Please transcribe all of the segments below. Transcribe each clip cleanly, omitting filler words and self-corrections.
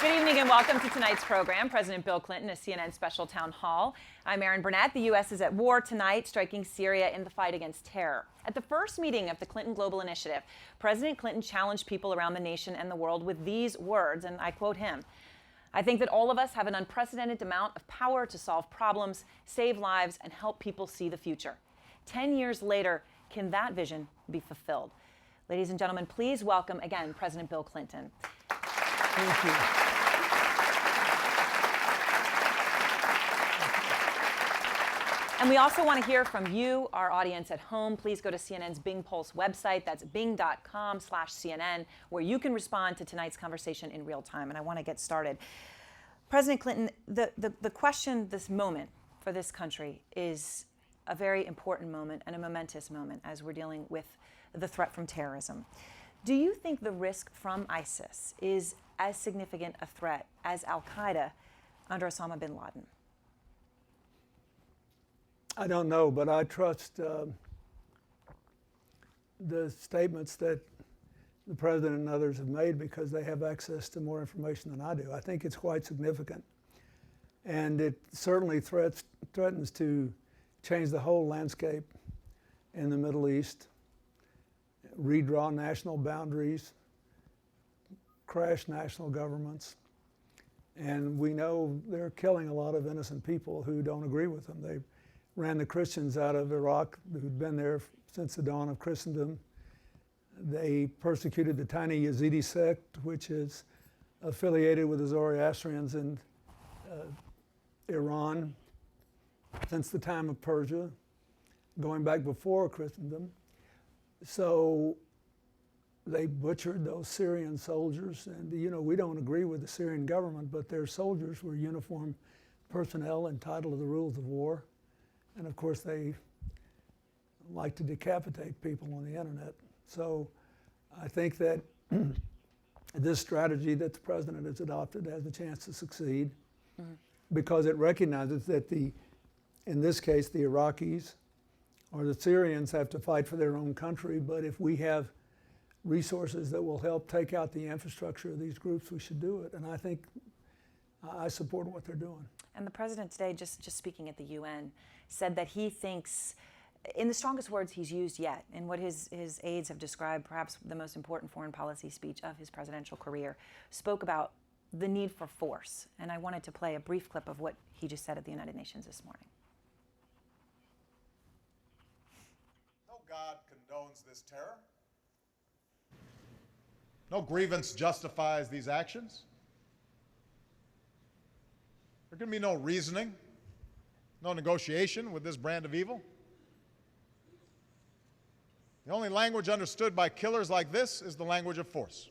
Good evening and welcome to tonight's program. President Bill Clinton, a CNN special town hall. I'm Erin Burnett. The U.S. is at war tonight, striking Syria in the fight against terror. At the first meeting of the Clinton Global Initiative, President Clinton challenged people around the nation and the world with these words, and I quote him: "I think that all of us have an unprecedented amount of power to solve problems, save lives, and help people see the future." 10 years later, can that vision be fulfilled? Ladies and gentlemen, please welcome again President Bill Clinton. Thank you. And we also want to hear from you, our audience at home. Please go to CNN's Bing Pulse website. That's bing.com/CNN, where you can respond to tonight's conversation in real time. And I want to get started. President Clinton, the question, this moment for this country is a very important moment and a momentous moment as we're dealing with the threat from terrorism. Do you think the risk from ISIS is as significant a threat as al-Qaeda under Osama bin Laden? I don't know, but I trust the statements that the President and others have made because they have access to more information than I do. I think it's quite significant. And it certainly threatens to change the whole landscape in the Middle East, redraw national boundaries, crash national governments. And we know they're killing a lot of innocent people who don't agree with them. They ran the Christians out of Iraq who'd been there since the dawn of Christendom. They persecuted the tiny Yazidi sect, which is affiliated with the Zoroastrians in Iran since the time of Persia, going back before Christendom. So they butchered those Syrian soldiers, and we don't agree with the Syrian government, but their soldiers were uniformed personnel entitled to the rules of war. And of course, they like to decapitate people on the internet. So I think that this strategy that the President has adopted has a chance to succeed because it recognizes that in this case, the Iraqis or the Syrians have to fight for their own country, but if we have resources that will help take out the infrastructure of these groups, we should do it. And I think I support what they're doing. And the President today, just speaking at the UN, said that he thinks, in the strongest words he's used yet, in what his aides have described perhaps the most important foreign policy speech of his presidential career, spoke about the need for force. And I wanted to play a brief clip of what he just said at the United Nations this morning. No God condones this terror. No grievance justifies these actions. There can be no reasoning, no negotiation with this brand of evil. The only language understood by killers like this is the language of force.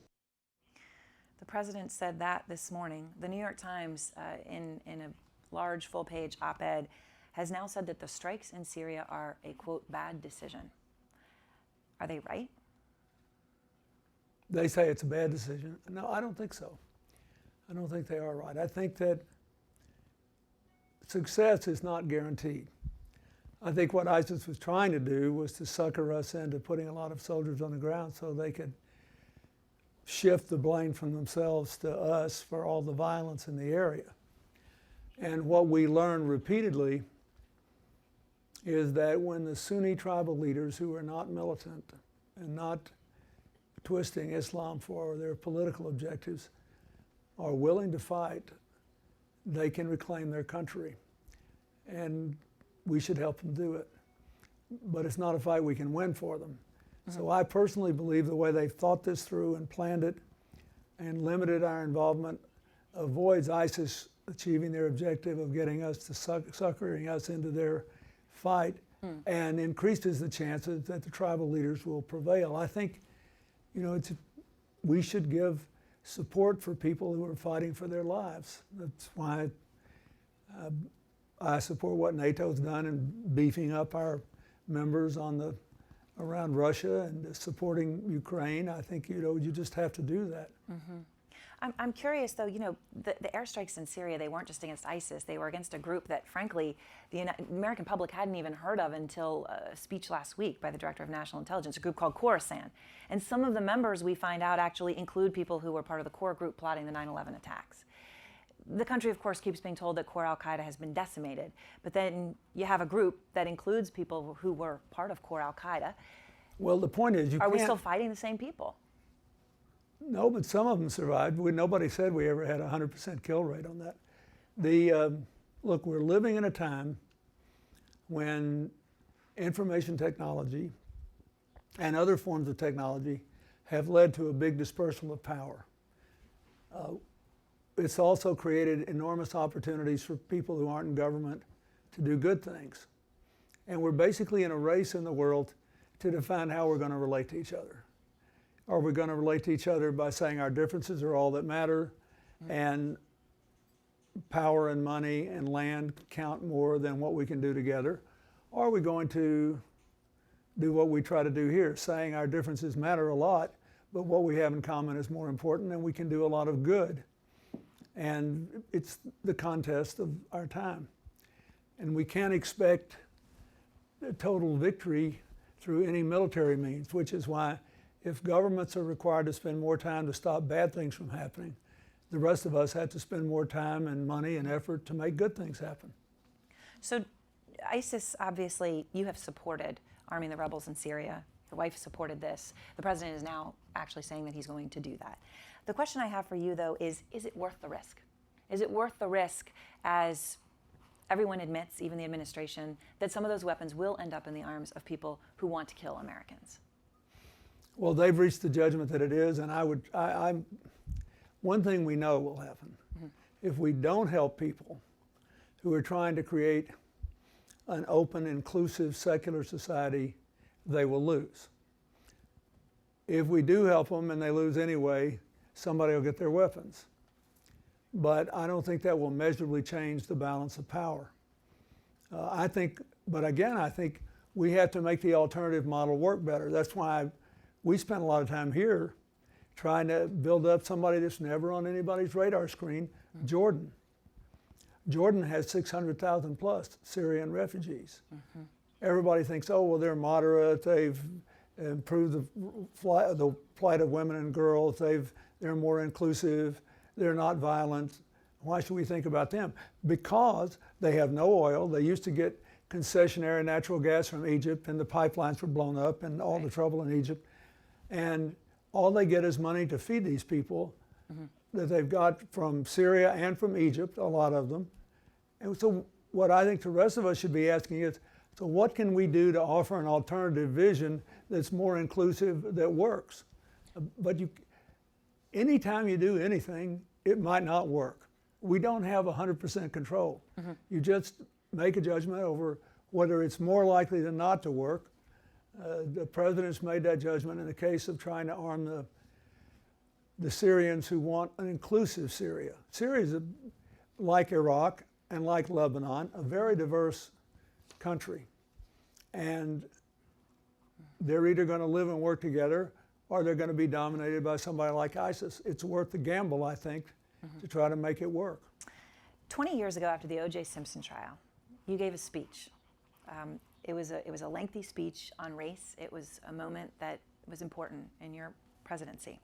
The President said that this morning. The New York Times, in a large full-page op-ed, has now said that the strikes in Syria are a, quote, bad decision. Are they right? They say it's a bad decision. No, I don't think so. I don't think they are right. I think that success is not guaranteed. I think what ISIS was trying to do was to sucker us into putting a lot of soldiers on the ground so they could shift the blame from themselves to us for all the violence in the area. And what we learned repeatedly is that when the Sunni tribal leaders who are not militant and not twisting Islam for their political objectives are willing to fight, they can reclaim their country. And we should help them do it. But it's not a fight we can win for them. So I personally believe the way they've thought this through and planned it and limited our involvement avoids ISIS achieving their objective of getting us to suckering us into their fight and increases the chances that the tribal leaders will prevail. I think, we should give support for people who are fighting for their lives. That's why I support what NATO's done in beefing up our members around Russia and supporting Ukraine. I think you just have to do that. I'm curious, though, the airstrikes in Syria, they weren't just against ISIS. They were against a group that, frankly, the American public hadn't even heard of until a speech last week by the Director of National Intelligence, a group called Khorasan. And some of the members, we find out, actually include people who were part of the core group plotting the 9/11 attacks. The country, of course, keeps being told that core al-Qaeda has been decimated. But then you have a group that includes people who were part of core al-Qaeda. Well, the point is, Are we still fighting the same people? No, but some of them survived. Nobody said we ever had a 100% kill rate on that. Look, we're living in a time when information technology and other forms of technology have led to a big dispersal of power. It's also created enormous opportunities for people who aren't in government to do good things. And we're basically in a race in the world to define how we're going to relate to each other. Are we going to relate to each other by saying our differences are all that matter, and power and money and land count more than what we can do together? Or are we going to do what we try to do here, saying our differences matter a lot, but what we have in common is more important and we can do a lot of good? And it's the contest of our time. And we can't expect a total victory through any military means, which is why if governments are required to spend more time to stop bad things from happening, the rest of us have to spend more time and money and effort to make good things happen. So ISIS, obviously, you have supported arming the rebels in Syria. Your wife supported this. The president is now actually saying that he's going to do that. The question I have for you, though, is it worth the risk? Is it worth the risk, as everyone admits, even the administration, that some of those weapons will end up in the arms of people who want to kill Americans? Well, they've reached the judgment that it is, and one thing we know will happen. If we don't help people who are trying to create an open, inclusive, secular society, they will lose. If we do help them and they lose anyway, somebody will get their weapons. But I don't think that will measurably change the balance of power. I think we have to make the alternative model work better. That's why we spent a lot of time here trying to build up somebody that's never on anybody's radar screen, Jordan. Jordan has 600,000 plus Syrian refugees. Everybody thinks, oh, well, they're moderate, they've improved the plight of women and girls, they're more inclusive, they're not violent. Why should we think about them? Because they have no oil. They used to get concessionary natural gas from Egypt, and the pipelines were blown up and all the trouble in Egypt. And all they get is money to feed these people that they've got from Syria and from Egypt, a lot of them. And so what I think the rest of us should be asking is, so what can we do to offer an alternative vision that's more inclusive, that works? But anytime you do anything, it might not work. We don't have 100% control. You just make a judgment over whether it's more likely than not to work. The president's made that judgment in the case of trying to arm the Syrians who want an inclusive Syria. Syria is, like Iraq and like Lebanon, a very diverse country. And they're either going to live and work together or they're going to be dominated by somebody like ISIS. It's worth the gamble, I think, to try to make it work. 20 years ago, after the O.J. Simpson trial, you gave a speech. It was a lengthy speech on race. It was a moment that was important in your presidency.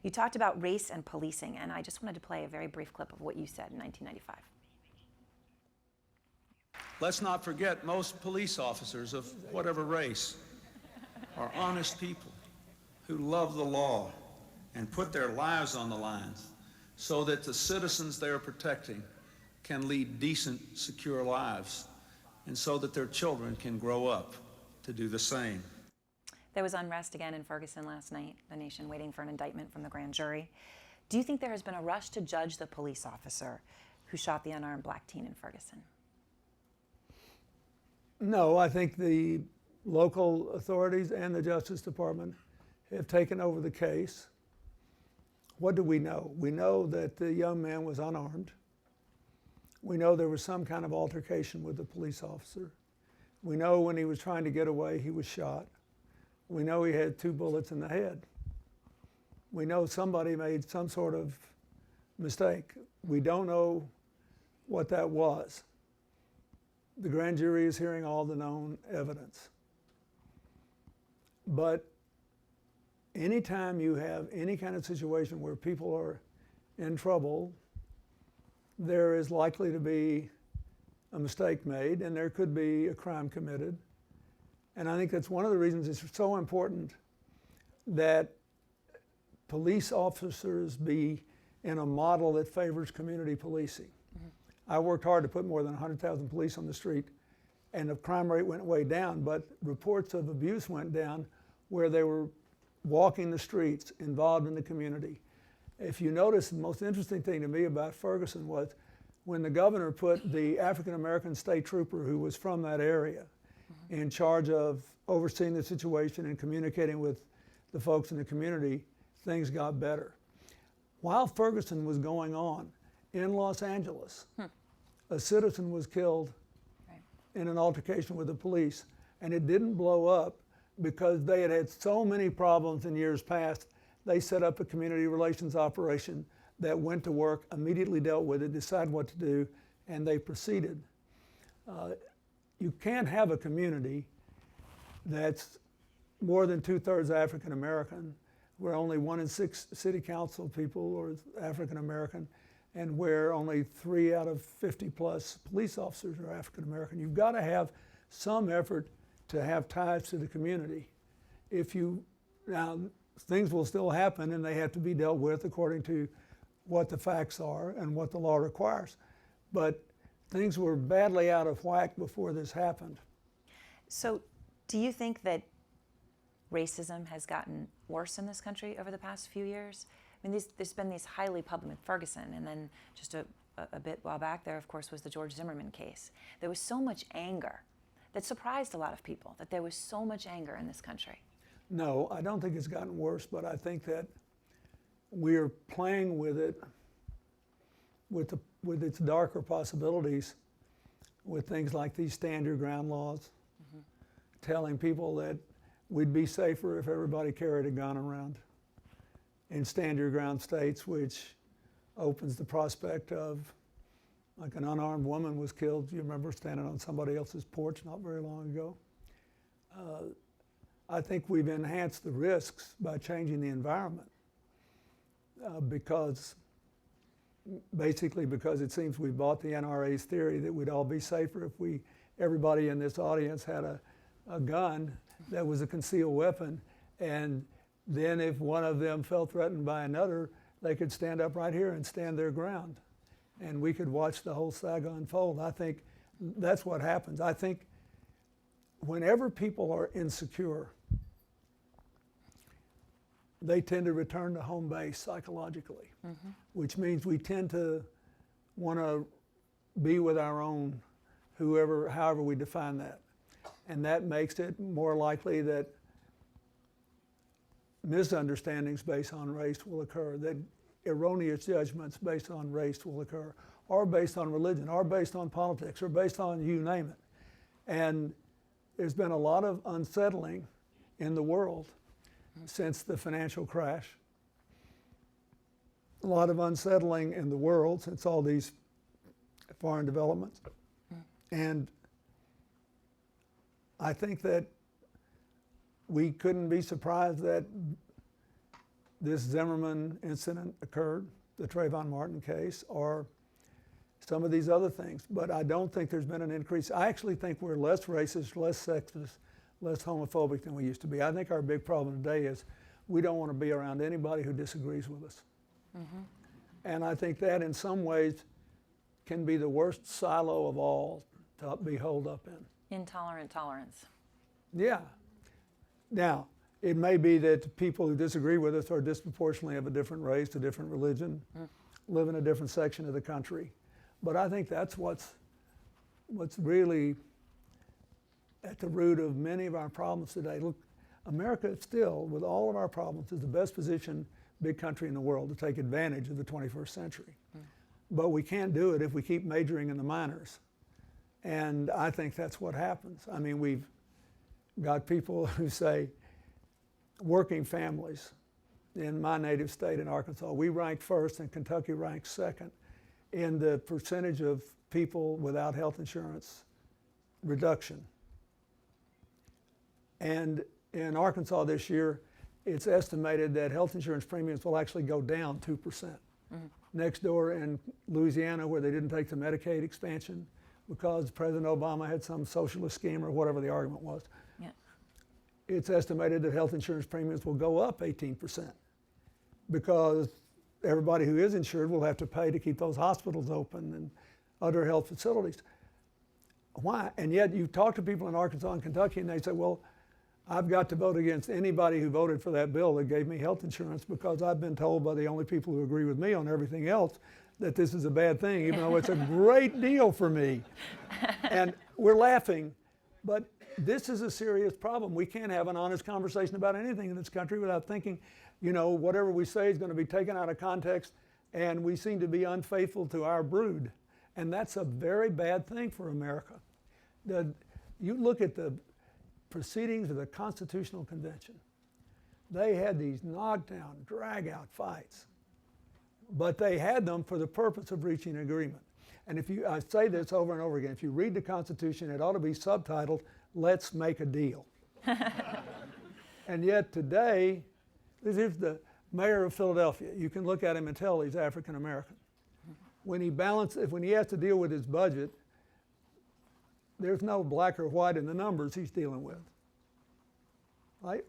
You talked about race and policing, and I just wanted to play a very brief clip of what you said in 1995. Let's not forget, most police officers of whatever race are honest people who love the law and put their lives on the line so that the citizens they are protecting can lead decent, secure lives, and so that their children can grow up to do the same. There was unrest again in Ferguson last night, the nation waiting for an indictment from the grand jury. Do you think there has been a rush to judge the police officer who shot the unarmed black teen in Ferguson? No, I think the local authorities and the Justice Department have taken over the case. What do we know? We know that the young man was unarmed. We know there was some kind of altercation with the police officer. We know when he was trying to get away, he was shot. We know he had 2 bullets in the head. We know somebody made some sort of mistake. We don't know what that was. The grand jury is hearing all the known evidence. But anytime you have any kind of situation where people are in trouble, there is likely to be a mistake made, and there could be a crime committed. And I think that's one of the reasons it's so important that police officers be in a model that favors community policing. I worked hard to put more than 100,000 police on the street, and the crime rate went way down, but reports of abuse went down where they were walking the streets, involved in the community. If you notice, the most interesting thing to me about Ferguson was when the governor put the African-American state trooper who was from that area in charge of overseeing the situation and communicating with the folks in the community, things got better. While Ferguson was going on in Los Angeles, a citizen was killed in an altercation with the police, and it didn't blow up because they had had so many problems in years past. They set up a community relations operation that went to work, immediately dealt with it, decided what to do, and they proceeded. You can't have a community that's more than 2/3 African American, where only 1 in 6 city council people are African American, and where only 3 out of 50 plus police officers are African American. You've got to have some effort to have ties to the community. Now, things will still happen, and they have to be dealt with according to what the facts are and what the law requires. But things were badly out of whack before this happened. So do you think that racism has gotten worse in this country over the past few years? I mean, there's been these highly public, Ferguson, and then just a bit while back there, of course, was the George Zimmerman case. There was so much anger that surprised a lot of people, that there was so much anger in this country. No, I don't think it's gotten worse, but I think that we're playing with it, with its darker possibilities, with things like these stand your ground laws, telling people that we'd be safer if everybody carried a gun around in stand your ground states, which opens the prospect of, like, an unarmed woman was killed, you remember, standing on somebody else's porch not very long ago. I think we've enhanced the risks by changing the environment because it seems we bought the NRA's theory that we'd all be safer if everybody in this audience had a gun that was a concealed weapon, and then if one of them felt threatened by another, they could stand up right here and stand their ground, and we could watch the whole saga unfold. I think that's what happens. I think whenever people are insecure, they tend to return to home base psychologically, which means we tend to want to be with our own, however we define that. And that makes it more likely that misunderstandings based on race will occur, that erroneous judgments based on race will occur, or based on religion, or based on politics, or based on you name it. And there's been a lot of unsettling in the world since the financial crash. A lot of unsettling in the world since all these foreign developments. And I think that we couldn't be surprised that this Zimmerman incident occurred, the Trayvon Martin case, or some of these other things. But I don't think there's been an increase. I actually think we're less racist, less sexist, less homophobic than we used to be. I think our big problem today is we don't want to be around anybody who disagrees with us. And I think that in some ways can be the worst silo of all to be holed up in. Intolerant tolerance. Yeah. Now, it may be that people who disagree with us are disproportionately of a different race, a different religion, live in a different section of the country. But I think that's what's really at the root of many of our problems today. Look, America still, with all of our problems, is the best positioned big country in the world to take advantage of the 21st century. But we can't do it if we keep majoring in the minors. And I think that's what happens. I mean, we've got people who say working families in my native state in Arkansas. We ranked first and Kentucky ranked second in the percentage of people without health insurance reduction. And in Arkansas this year, it's estimated that health insurance premiums will actually go down 2%. Mm-hmm. Next door in Louisiana, where they didn't take the Medicaid expansion because President Obama had some socialist scheme or whatever the argument was, it's estimated that health insurance premiums will go up 18% because everybody who is insured will have to pay to keep those hospitals open and other health facilities. Why? And yet you talk to people in Arkansas and Kentucky and they say, well, I've got to vote against anybody who voted for that bill that gave me health insurance because I've been told by the only people who agree with me on everything else that this is a bad thing, even though it's a great deal for me. And we're laughing, but this is a serious problem. We can't have an honest conversation about anything in this country without thinking, you know, whatever we say is going to be taken out of context, and we seem to be unfaithful to our brood. And that's a very bad thing for America. You look at the proceedings of the Constitutional Convention. They had these knockdown, drag-out fights, but they had them for the purpose of reaching an agreement. And I say this over and over again, if you read the Constitution, it ought to be subtitled, "Let's make a deal." And yet today, this is the mayor of Philadelphia. You can look at him and tell he's African American. When he has to deal with his budget, there's no black or white in the numbers he's dealing with. Right?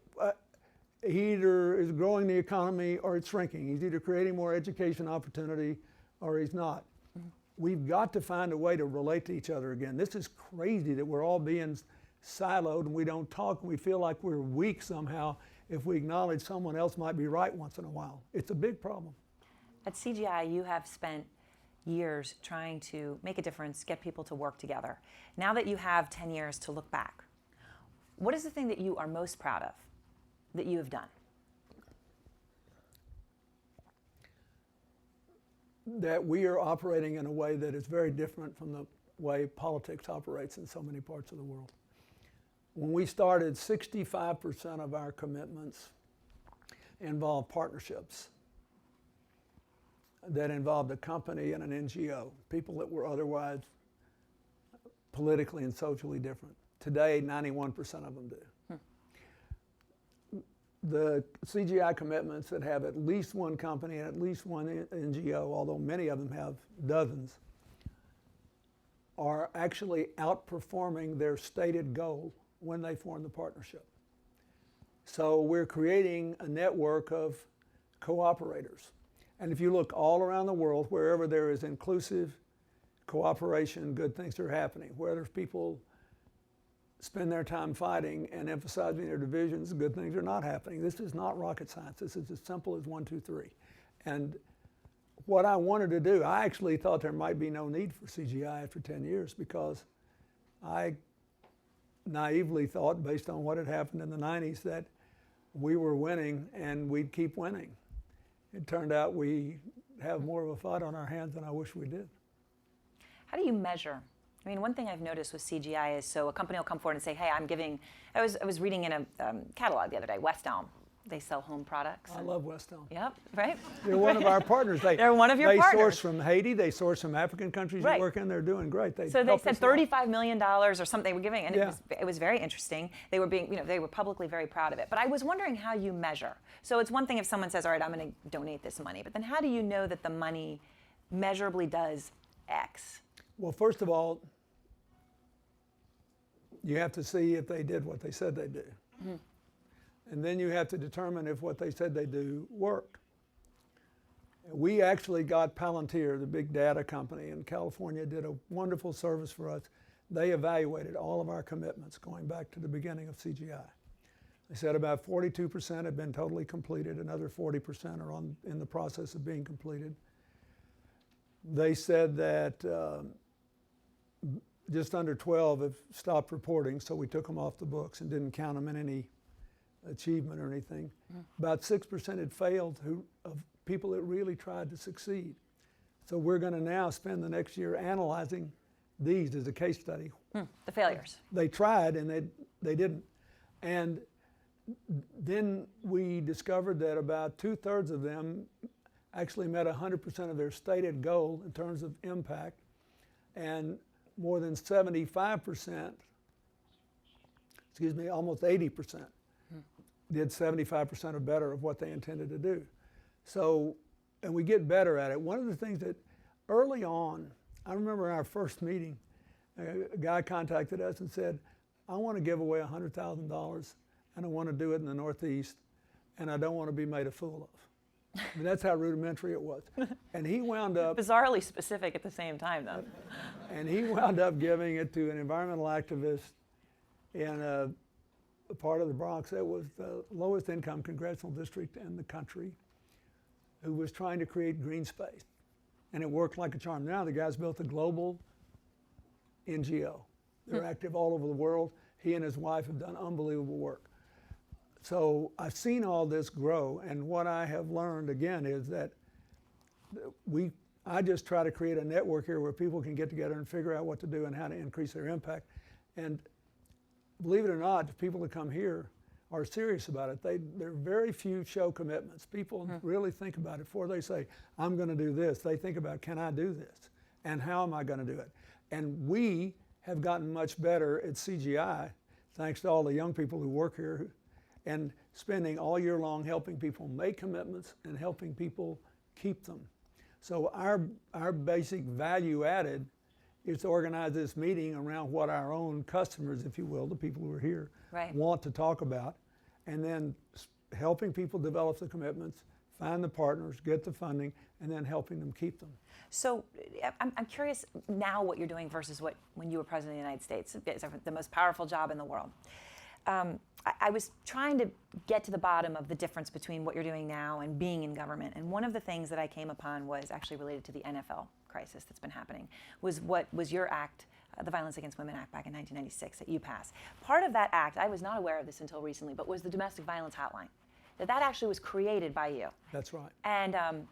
He either is growing the economy or it's shrinking. He's either creating more education opportunity or he's not. Mm-hmm. We've got to find a way to relate to each other again. This is crazy that we're all being siloed and we don't talk and we feel like we're weak somehow if we acknowledge someone else might be right once in a while. It's a big problem. At CGI, you have spent years trying to make a difference, get people to work together. Now that you have 10 years to look back, what is the thing that you are most proud of that you have done? That we are operating in a way that is very different from the way politics operates in so many parts of the world. When we started, 65% of our commitments involved partnerships that involved a company and an NGO, people that were otherwise politically and socially different. Today, 91% of them do. The CGI commitments that have at least one company and at least one NGO, although many of them have dozens, are actually outperforming their stated goal when they form the partnership. So we're creating a network of cooperators. And if you look all around the world, wherever there is inclusive cooperation, good things are happening. Where there's people spend their time fighting and emphasizing their divisions, good things are not happening. This is not rocket science. This is as simple as 1, 2, 3. And what I wanted to do, I actually thought there might be no need for CGI after 10 years because I naively thought, based on what had happened in the 90s, that we were winning and we'd keep winning. It turned out we have more of a fight on our hands than I wish we did. How do you measure? I mean, one thing I've noticed with CGI is, so a company will come forward and say, hey, I'm giving, I was reading in a catalog the other day, West Elm. They sell home products. I love West Elm. Yep, right? They're one of our partners. They're one of your partners. They source from Haiti. They source from African countries you work in. They're doing great. So they said $35 million or something they were giving, and it was very interesting. They were being, they were publicly very proud of it. But I was wondering how you measure. So it's one thing if someone says, all right, I'm going to donate this money, but then how do you know that the money measurably does X? Well, first of all, you have to see if they did what they said they do. Mm-hmm. And then you have to determine if what they said they do worked. We actually got Palantir, the big data company in California, did a wonderful service for us. They evaluated all of our commitments going back to the beginning of CGI. They said about 42% have been totally completed, another 40% are in the process of being completed. They said that just under 12 have stopped reporting, so we took them off the books and didn't count them in any achievement or anything. About 6% had failed of people that really tried to succeed. So we're going to now spend the next year analyzing these as a case study. The failures. They tried and they didn't. And then we discovered that about 2/3 of them actually met 100% of their stated goal in terms of impact, and more than 75%, almost 80%, did 75% or better of what they intended to do. So, and we get better at it. One of the things that early on, I remember in our first meeting, a guy contacted us and said, I want to give away $100,000 and I want to do it in the Northeast and I don't want to be made a fool of. I mean, that's how rudimentary it was. And he wound up... Bizarrely specific at the same time, though. And he wound up giving it to an environmental activist in a part of the Bronx that was the lowest income congressional district in the country, who was trying to create green space. And it worked like a charm. Now the guy's built a global NGO. They're active all over the world. He and his wife have done unbelievable work. So I've seen all this grow, and what I have learned again is that I just try to create a network here where people can get together and figure out what to do and how to increase their impact. And believe it or not, the people that come here are serious about it. There are very few show commitments. People really think about it before they say, I'm going to do this. They think about, can I do this? And how am I going to do it? And we have gotten much better at CGI, thanks to all the young people who work here, and spending all year long helping people make commitments and helping people keep them. So our basic value added is to organize this meeting around what our own customers, if you will, the people who are here, want to talk about, and then helping people develop the commitments, find the partners, get the funding, and then helping them keep them. So I'm curious now what you're doing versus when you were president of the United States. It's the most powerful job in the world. I was trying to get to the bottom of the difference between what you're doing now and being in government. And one of the things that I came upon was actually related to the NFL crisis that's been happening, was what was your act, the Violence Against Women Act back in 1996 that you passed. Part of that act, I was not aware of this until recently, but was the domestic violence hotline. That actually was created by you. That's right. And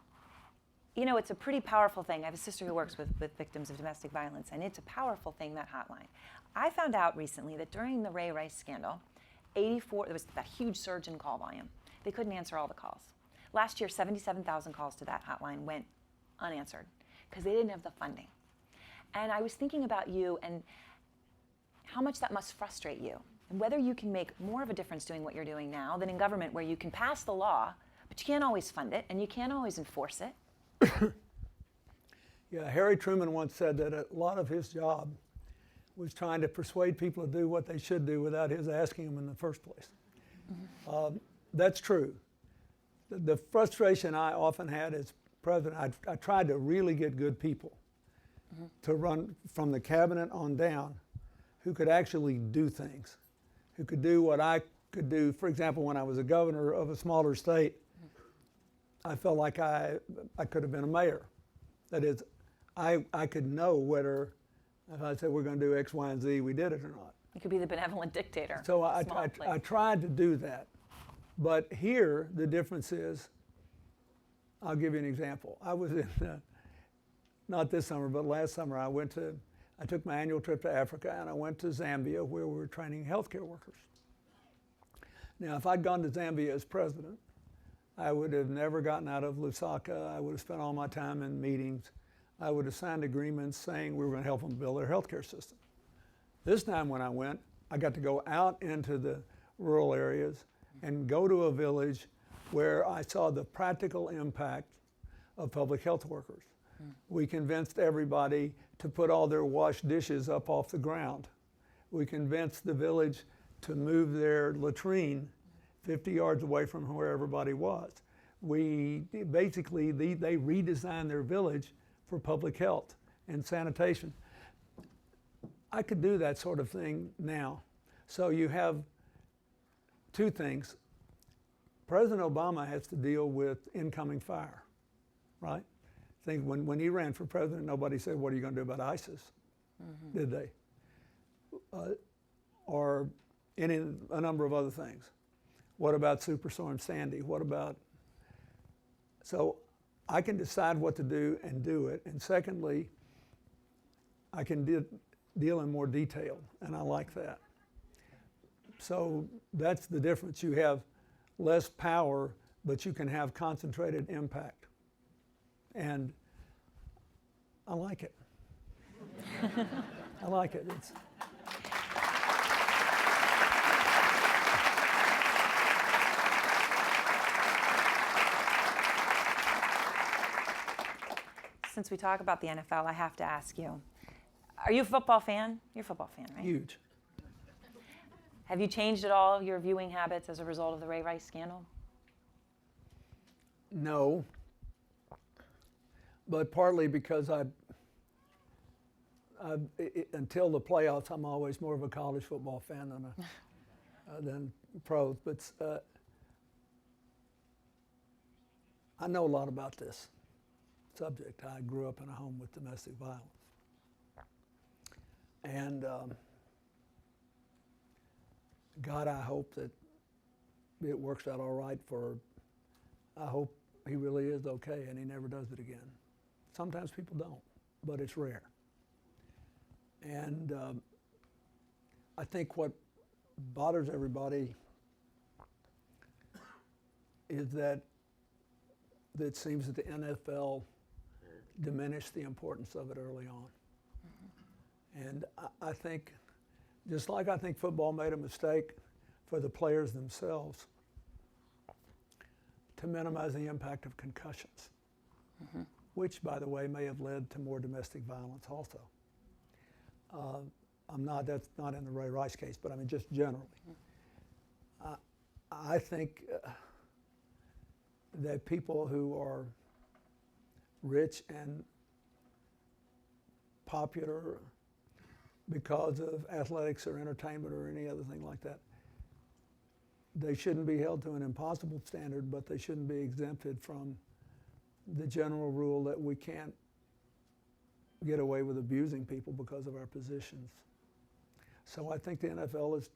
you know, it's a pretty powerful thing. I have a sister who works with victims of domestic violence, and it's a powerful thing, that hotline. I found out recently that during the Ray Rice scandal, there was that huge surge in call volume. They couldn't answer all the calls. Last year, 77,000 calls to that hotline went unanswered because they didn't have the funding. And I was thinking about you and how much that must frustrate you, and whether you can make more of a difference doing what you're doing now than in government, where you can pass the law, but you can't always fund it and you can't always enforce it. Yeah, Harry Truman once said that a lot of his job was trying to persuade people to do what they should do without his asking them in the first place. That's true. The frustration I often had as president, I tried to really get good people to run from the cabinet on down who could actually do things, who could do what I could do. For example, when I was a governor of a smaller state, I felt like I could have been a mayor. That is, I could know whether, if I said we're going to do X, Y, and Z, we did it or not. You could be the benevolent dictator. So I tried to do that. But here, the difference is, I'll give you an example. I was in, not this summer, but last summer, I took my annual trip to Africa, and I went to Zambia, where we were training healthcare workers. Now, if I'd gone to Zambia as president, I would have never gotten out of Lusaka. I would have spent all my time in meetings. I would have signed agreements saying we were going to help them build their healthcare system. This time when I went, I got to go out into the rural areas and go to a village where I saw the practical impact of public health workers. We convinced everybody to put all their washed dishes up off the ground. We convinced the village to move their latrine 50 yards away from where everybody was. They redesigned their village for public health and sanitation. I could do that sort of thing now. So you have two things. President Obama has to deal with incoming fire, right? I think when he ran for president, nobody said, what are you going to do about ISIS? Did they? Or a number of other things. What about Superstorm Sandy? What about? So I can decide what to do and do it. And secondly, I can deal in more detail, and I like that. So that's the difference. You have less power, but you can have concentrated impact. And I like it. I like it. It's, Since we talk about the NFL, I have to ask you, are you a football fan? You're a football fan, right? huge. Have you changed at all your viewing habits as a result of the Ray Rice scandal? No, but partly because until the playoffs, I'm always more of a college football fan than pros. But I know a lot about this subject. I grew up in a home with domestic violence, and God, I hope that it works out all right for. I hope he really is okay and he never does it again. Sometimes people don't, but it's rare. And I think what bothers everybody is that it seems that the NFL diminished the importance of it early on. Mm-hmm. And I think, just like I think football made a mistake for the players themselves, to minimize the impact of concussions, mm-hmm. which, by the way, may have led to more domestic violence also. That's not in the Ray Rice case, but I mean just generally. Mm-hmm. I think that people who are rich and popular because of athletics or entertainment or any other thing like that, they shouldn't be held to an impossible standard, but they shouldn't be exempted from the general rule that we can't get away with abusing people because of our positions. So I think the NFL is,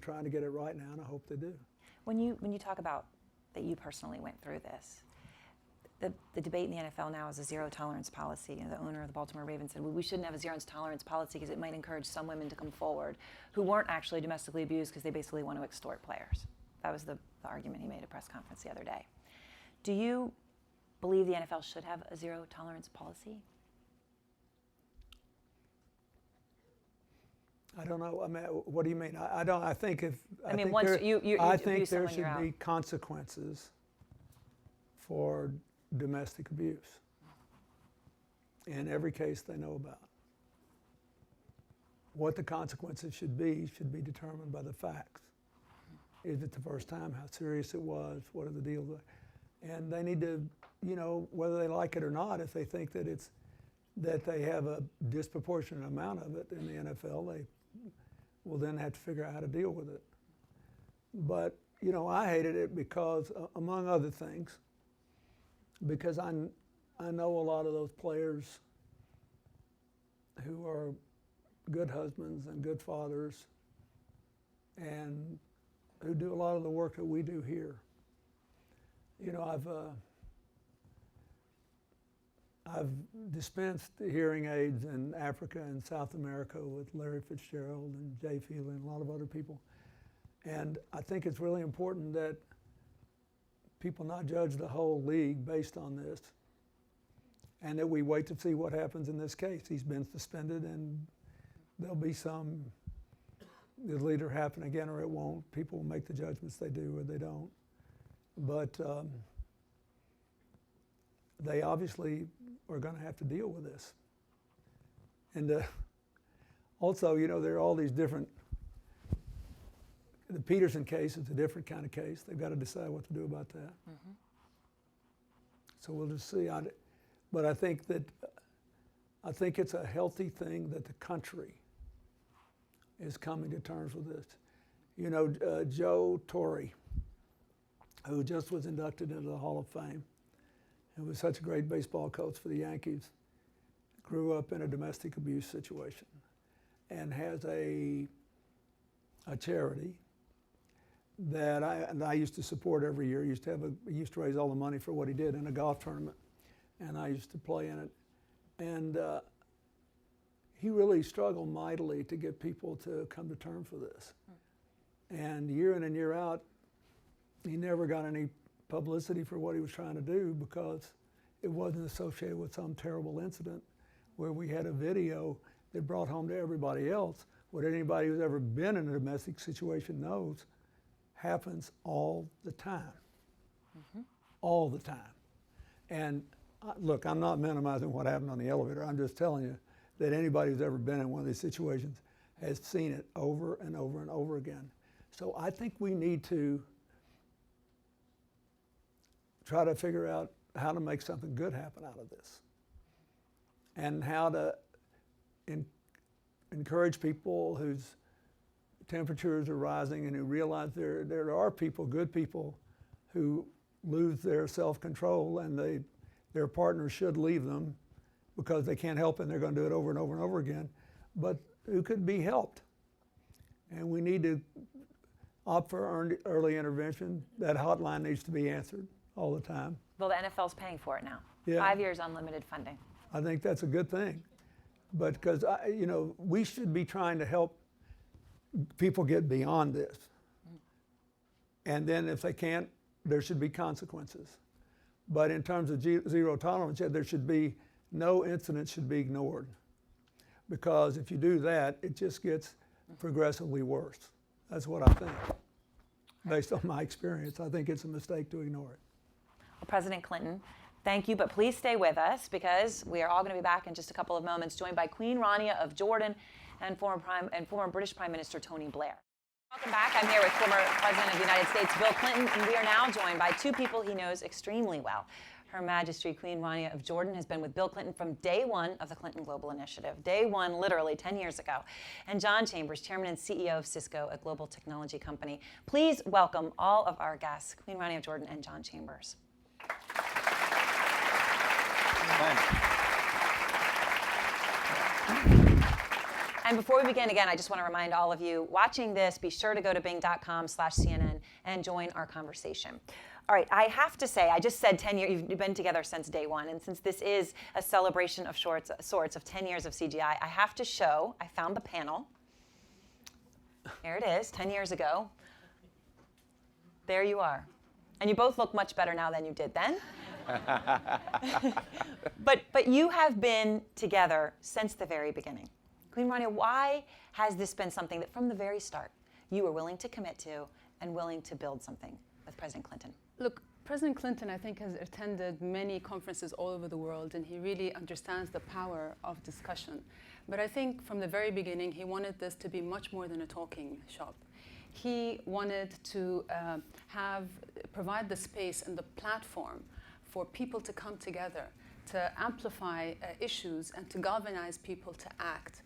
trying to get it right now, and I hope they do. When you talk about that you personally went through this, the debate in the NFL now is a zero tolerance policy. The owner of the Baltimore Ravens said, well, we shouldn't have a zero tolerance policy because it might encourage some women to come forward who weren't actually domestically abused because they basically want to extort players. That was the argument he made at a press conference the other day. Do you believe the NFL should have a zero tolerance policy? I don't know. I mean, what do you mean? I don't. I think if I mean, think once there, you I abuse think there someone, you're should be out. consequences for domestic abuse in every case they know about. What the consequences should be determined by the facts. Is it the first time? How serious it was? What are the deals? And they need to, whether they like it or not, if they think that they have a disproportionate amount of it in the NFL, they will then have to figure out how to deal with it. But, I hated it because, among other things, because I know a lot of those players who are good husbands and good fathers and who do a lot of the work that we do here. I've dispensed hearing aids in Africa and South America with Larry Fitzgerald and Jay Feely and a lot of other people. And I think it's really important that people not judge the whole league based on this, and that we wait to see what happens in this case. He's been suspended, and there'll be it'll either happen again or it won't. People will make the judgments they do or they don't. But they obviously are going to have to deal with this. And also, there are all these different, the Peterson case is a different kind of case. They've got to decide what to do about that. Mm-hmm. So we'll just see. But I think it's a healthy thing that the country is coming to terms with this. Joe Torre, who just was inducted into the Hall of Fame, who was such a great baseball coach for the Yankees, grew up in a domestic abuse situation and has a charity that I used to support every year. He used to raise all the money for what he did in a golf tournament, and I used to play in it. And he really struggled mightily to get people to come to terms with this. And year in and year out, he never got any publicity for what he was trying to do because it wasn't associated with some terrible incident where we had a video that brought home to everybody else what anybody who's ever been in a domestic situation knows happens all the time. All the time. And look, I'm not minimizing what happened on the elevator. I'm just telling you that anybody who's ever been in one of these situations has seen it over and over and over again. So I think we need to try to figure out how to make something good happen out of this and how to encourage people whose temperatures are rising and who realize there are people, good people, who lose their self-control and their partner should leave them because they can't help it and they're going to do it over and over and over again, but who could be helped. And we need to opt for early intervention. That hotline needs to be answered all the time. Well, the NFL's paying for it now. Yeah. 5 years unlimited funding. I think that's a good thing. But because, we should be trying to help people get beyond this. And then if they can't, there should be consequences. But in terms of zero tolerance, there should be no incident should be ignored. Because if you do that, it just gets progressively worse. That's what I think. Based on my experience, I think it's a mistake to ignore it. Well, President Clinton, thank you, but please stay with us because we are all going to be back in just a couple of moments, joined by Queen Rania of Jordan and former British Prime Minister Tony Blair. Welcome back. I'm here with former President of the United States, Bill Clinton, and we are now joined by two people he knows extremely well. Her Majesty Queen Rania of Jordan has been with Bill Clinton from day one of the Clinton Global Initiative, day one, literally 10 years ago. And John Chambers, Chairman and CEO of Cisco, a global technology company. Please welcome all of our guests, Queen Rania of Jordan and John Chambers. And before we begin, again, I just want to remind all of you watching this, be sure to go to bing.com/CNN and join our conversation. All right, I have to say, I just said 10 years, you've been together since day one, and since this is a celebration of sorts of 10 years of CGI, I have to show, I found the panel. There it is, 10 years ago. There you are. And you both look much better now than you did then. But you have been together since the very beginning. Queen Rania, why has this been something that from the very start you were willing to commit to and willing to build something with President Clinton? Look, President Clinton, I think, has attended many conferences all over the world, and he really understands the power of discussion. But I think from the very beginning, he wanted this to be much more than a talking shop. He wanted to provide the space and the platform for people to come together, to amplify issues, and to galvanize people to act.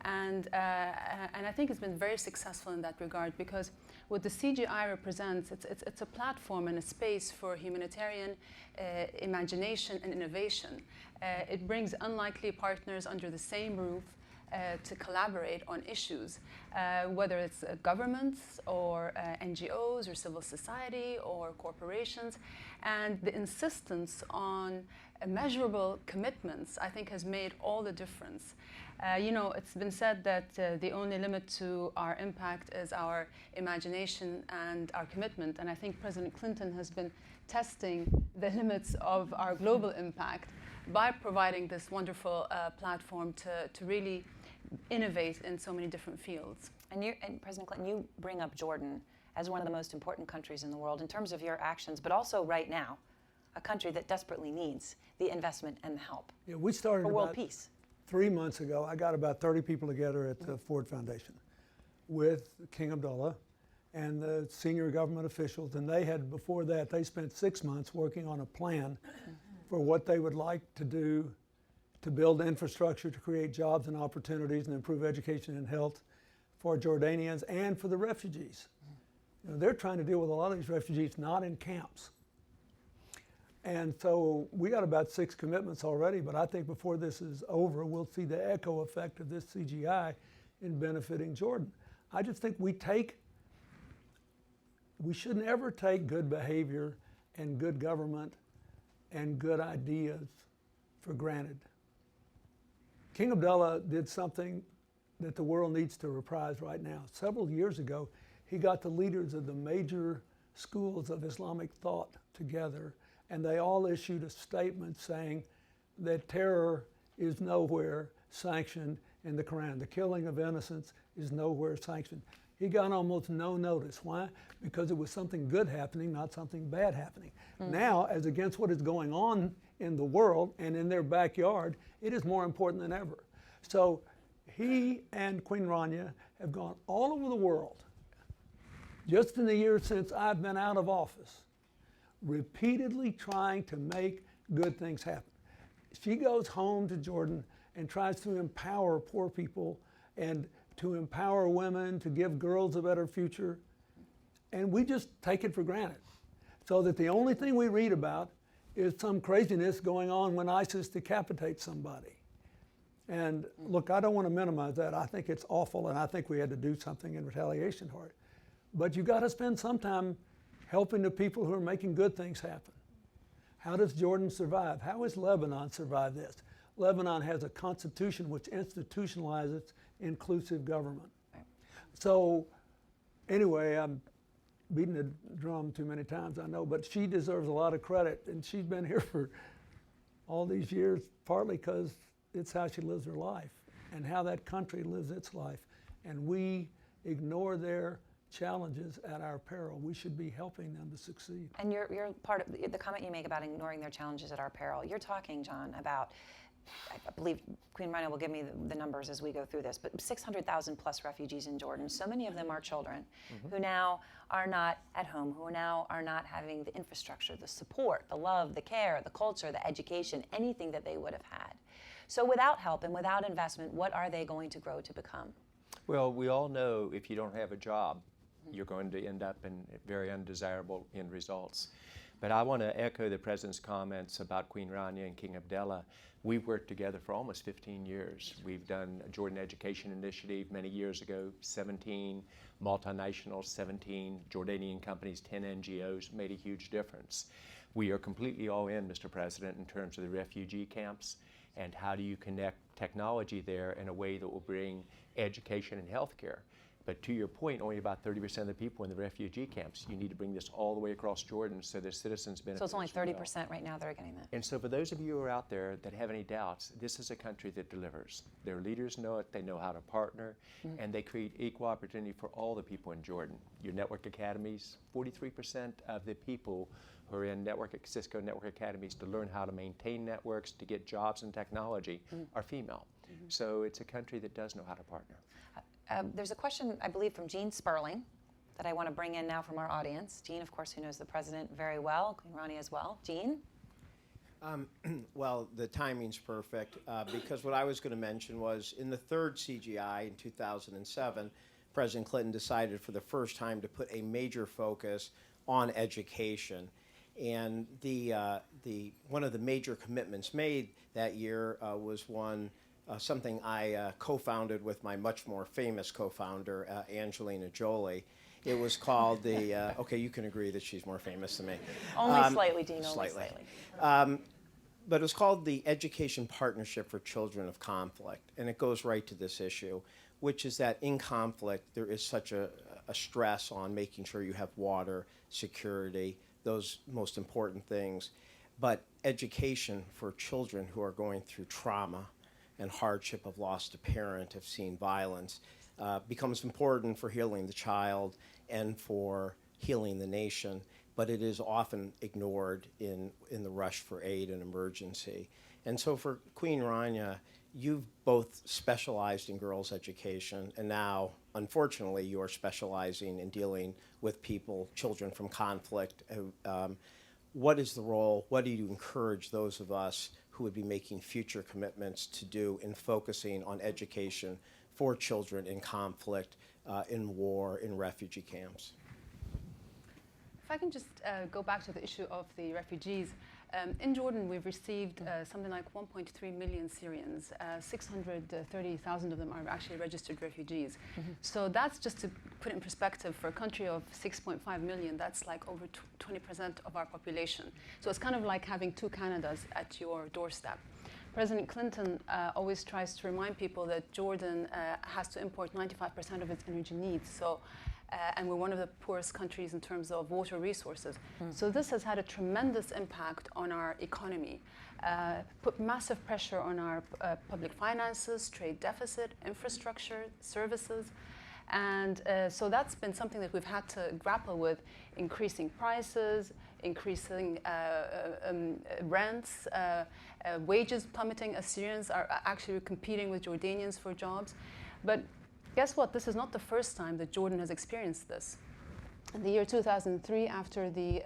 And I think it's been very successful in that regard because what the CGI represents, it's a platform and a space for humanitarian imagination and innovation. It brings unlikely partners under the same roof to collaborate on issues, whether it's governments or NGOs or civil society or corporations. And the insistence on measurable commitments, I think, has made all the difference. It's been said that the only limit to our impact is our imagination and our commitment. And I think President Clinton has been testing the limits of our global impact by providing this wonderful platform to really innovate in so many different fields. And President Clinton, you bring up Jordan as one of the most important countries in the world in terms of your actions, but also right now, a country that desperately needs the investment and the help We started for world about peace. 3 months ago. I got about 30 people together at the Ford Foundation with King Abdullah and the senior government officials, and they had, before that, they spent 6 months working on a plan for what they would like to do to build infrastructure, to create jobs and opportunities and improve education and health for Jordanians and for the refugees. They're trying to deal with a lot of these refugees not in camps. And so we got about 6 commitments already, but I think before this is over, we'll see the echo effect of this CGI in benefiting Jordan. I just think we should never take good behavior and good government and good ideas for granted. King Abdullah did something that the world needs to reprise right now. Several years ago, he got the leaders of the major schools of Islamic thought together, and they all issued a statement saying that terror is nowhere sanctioned in the Quran. The killing of innocents is nowhere sanctioned. He got almost no notice. Why? Because it was something good happening, not something bad happening. Now, as against what is going on in the world and in their backyard, it is more important than ever. So he and Queen Rania have gone all over the world, just in the years since I've been out of office, repeatedly trying to make good things happen. She goes home to Jordan and tries to empower poor people and to empower women, to give girls a better future. And we just take it for granted. So that the only thing we read about is some craziness going on when ISIS decapitates somebody. And look, I don't want to minimize that. I think it's awful, and I think we had to do something in retaliation for it. But you got to spend some time helping the people who are making good things happen. How does Jordan survive? How has Lebanon survived this? Lebanon has a constitution which institutionalizes inclusive government. So anyway, I'm beating the drum too many times, I know, but she deserves a lot of credit, and she's been here for all these years, partly because it's how she lives her life and how that country lives its life. And we ignore their challenges at our peril. We should be helping them to succeed. And you're part of the comment you make about ignoring their challenges at our peril. You're talking, John, about, I believe Queen Rania will give me the numbers as we go through this, but 600,000 plus refugees in Jordan. So many of them are children who now are not at home, who now are not having the infrastructure, the support, the love, the care, the culture, the education, anything that they would have had. So without help and without investment, what are they going to grow to become? Well, we all know if you don't have a job, you're going to end up in very undesirable end results. But I want to echo the President's comments about Queen Rania and King Abdullah. We've worked together for almost 15 years. We've done a Jordan Education Initiative many years ago, 17 multinationals, 17 Jordanian companies, 10 NGOs, made a huge difference. We are completely all in, Mr. President, in terms of the refugee camps and how do you connect technology there in a way that will bring education and healthcare. But to your point, only about 30% of the people in the refugee camps. You need to bring this all the way across Jordan so their citizens benefit. So it's only 30% right now that are getting that. And so for those of you who are out there that have any doubts, this is a country that delivers. Their leaders know it, they know how to partner, and they create equal opportunity for all the people in Jordan. Your network academies, 43% of the people who are in Cisco network academies to learn how to maintain networks, to get jobs in technology, are female. So it's a country that does know how to partner. There's a question, I believe, from Jean Sperling that I want to bring in now from our audience. Jean, of course, who knows the president very well, Queen Rania as well. Jean? Well, the timing's perfect because what I was going to mention was in the third CGI in 2007, President Clinton decided for the first time to put a major focus on education. And one of the major commitments made that year was something I co-founded with my much more famous co-founder, Angelina Jolie. It was called the, okay, you can agree that she's more famous than me. Only slightly, Dean, only slightly. But it was called the Education Partnership for Children of Conflict. And it goes right to this issue, which is that in conflict, there is such a stress on making sure you have water, security, those most important things. But education for children who are going through trauma and hardship, have lost a parent, have seen violence, becomes important for healing the child and for healing the nation, but it is often ignored in the rush for aid and emergency. And so for Queen Rania, you've both specialized in girls' education, and now, unfortunately, you're specializing in dealing with children from conflict. What is the role? What do you encourage those of us who would be making future commitments to do in focusing on education for children in conflict, in war, in refugee camps? If I can just go back to the issue of the refugees. In Jordan, we've received something like 1.3 million Syrians. 630,000 of them are actually registered refugees. So that's just to put it in perspective, for a country of 6.5 million, that's like over 20% of our population. So it's kind of like having two Canadas at your doorstep. President Clinton always tries to remind people that Jordan has to import 95% of its energy needs. So and we're one of the poorest countries in terms of water resources. So this has had a tremendous impact on our economy, put massive pressure on our public finances, trade deficit, infrastructure, services. And so that's been something that we've had to grapple with, increasing prices, increasing rents, wages plummeting as Syrians are actually competing with Jordanians for jobs. But guess what? This is not the first time that Jordan has experienced this. In the year 2003, after the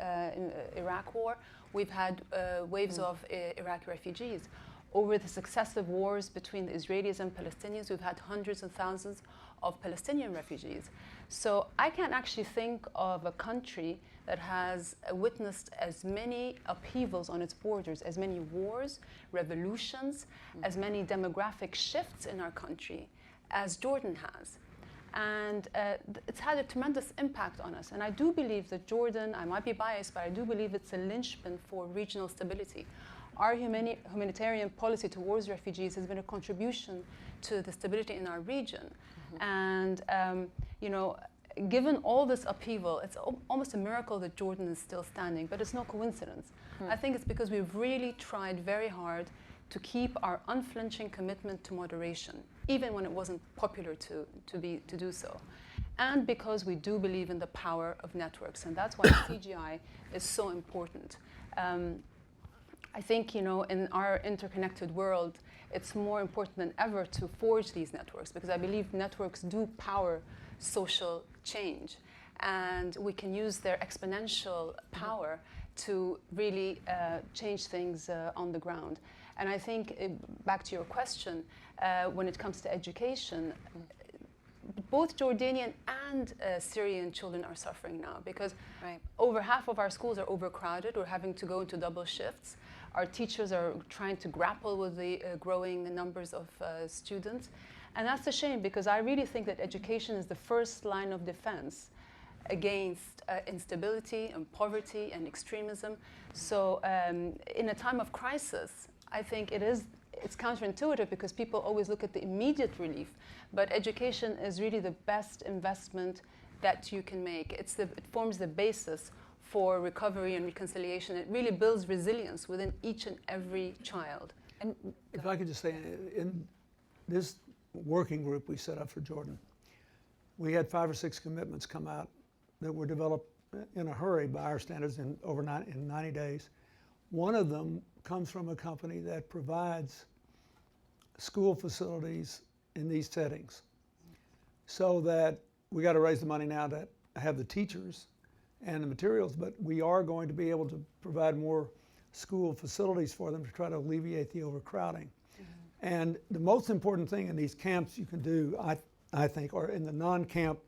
Iraq war, we've had waves of Iraqi refugees. Over the successive wars between the Israelis and Palestinians, we've had hundreds and thousands of Palestinian refugees. So I can't actually think of a country that has witnessed as many upheavals on its borders, as many wars, revolutions, as many demographic shifts in our country as Jordan has. And it's had a tremendous impact on us. And I do believe that Jordan, I might be biased, but I do believe it's a linchpin for regional stability. Our humanitarian policy towards refugees has been a contribution to the stability in our region. And you know, given all this upheaval, it's almost a miracle that Jordan is still standing, but it's no coincidence. I think it's because we've really tried very hard to keep our unflinching commitment to moderation, even when it wasn't popular to do so. And because we do believe in the power of networks, and that's why CGI is so important. I think, you know, in our interconnected world, it's more important than ever to forge these networks, because I believe networks do power social change, and we can use their exponential power to really change things on the ground. And I think, back to your question, when it comes to education, both Jordanian and Syrian children are suffering now, because over half of our schools are overcrowded. We're having to go into double shifts. Our teachers are trying to grapple with the growing numbers of students. And that's a shame, because I really think that education is the first line of defense against instability and poverty and extremism. So in a time of crisis, I think it's counterintuitive, because people always look at the immediate relief, but education is really the best investment that you can make. It forms the basis for recovery and reconciliation. It really builds resilience within each and every child. And if I could just say, in this working group we set up for Jordan, we had 5 or 6 commitments come out that were developed in a hurry by our standards in 90 days. One of them comes from a company that provides school facilities in these settings, so that we got to raise the money now to have the teachers and the materials, but we are going to be able to provide more school facilities for them to try to alleviate the overcrowding. And the most important thing in these camps you can do, I think, or in the non-camp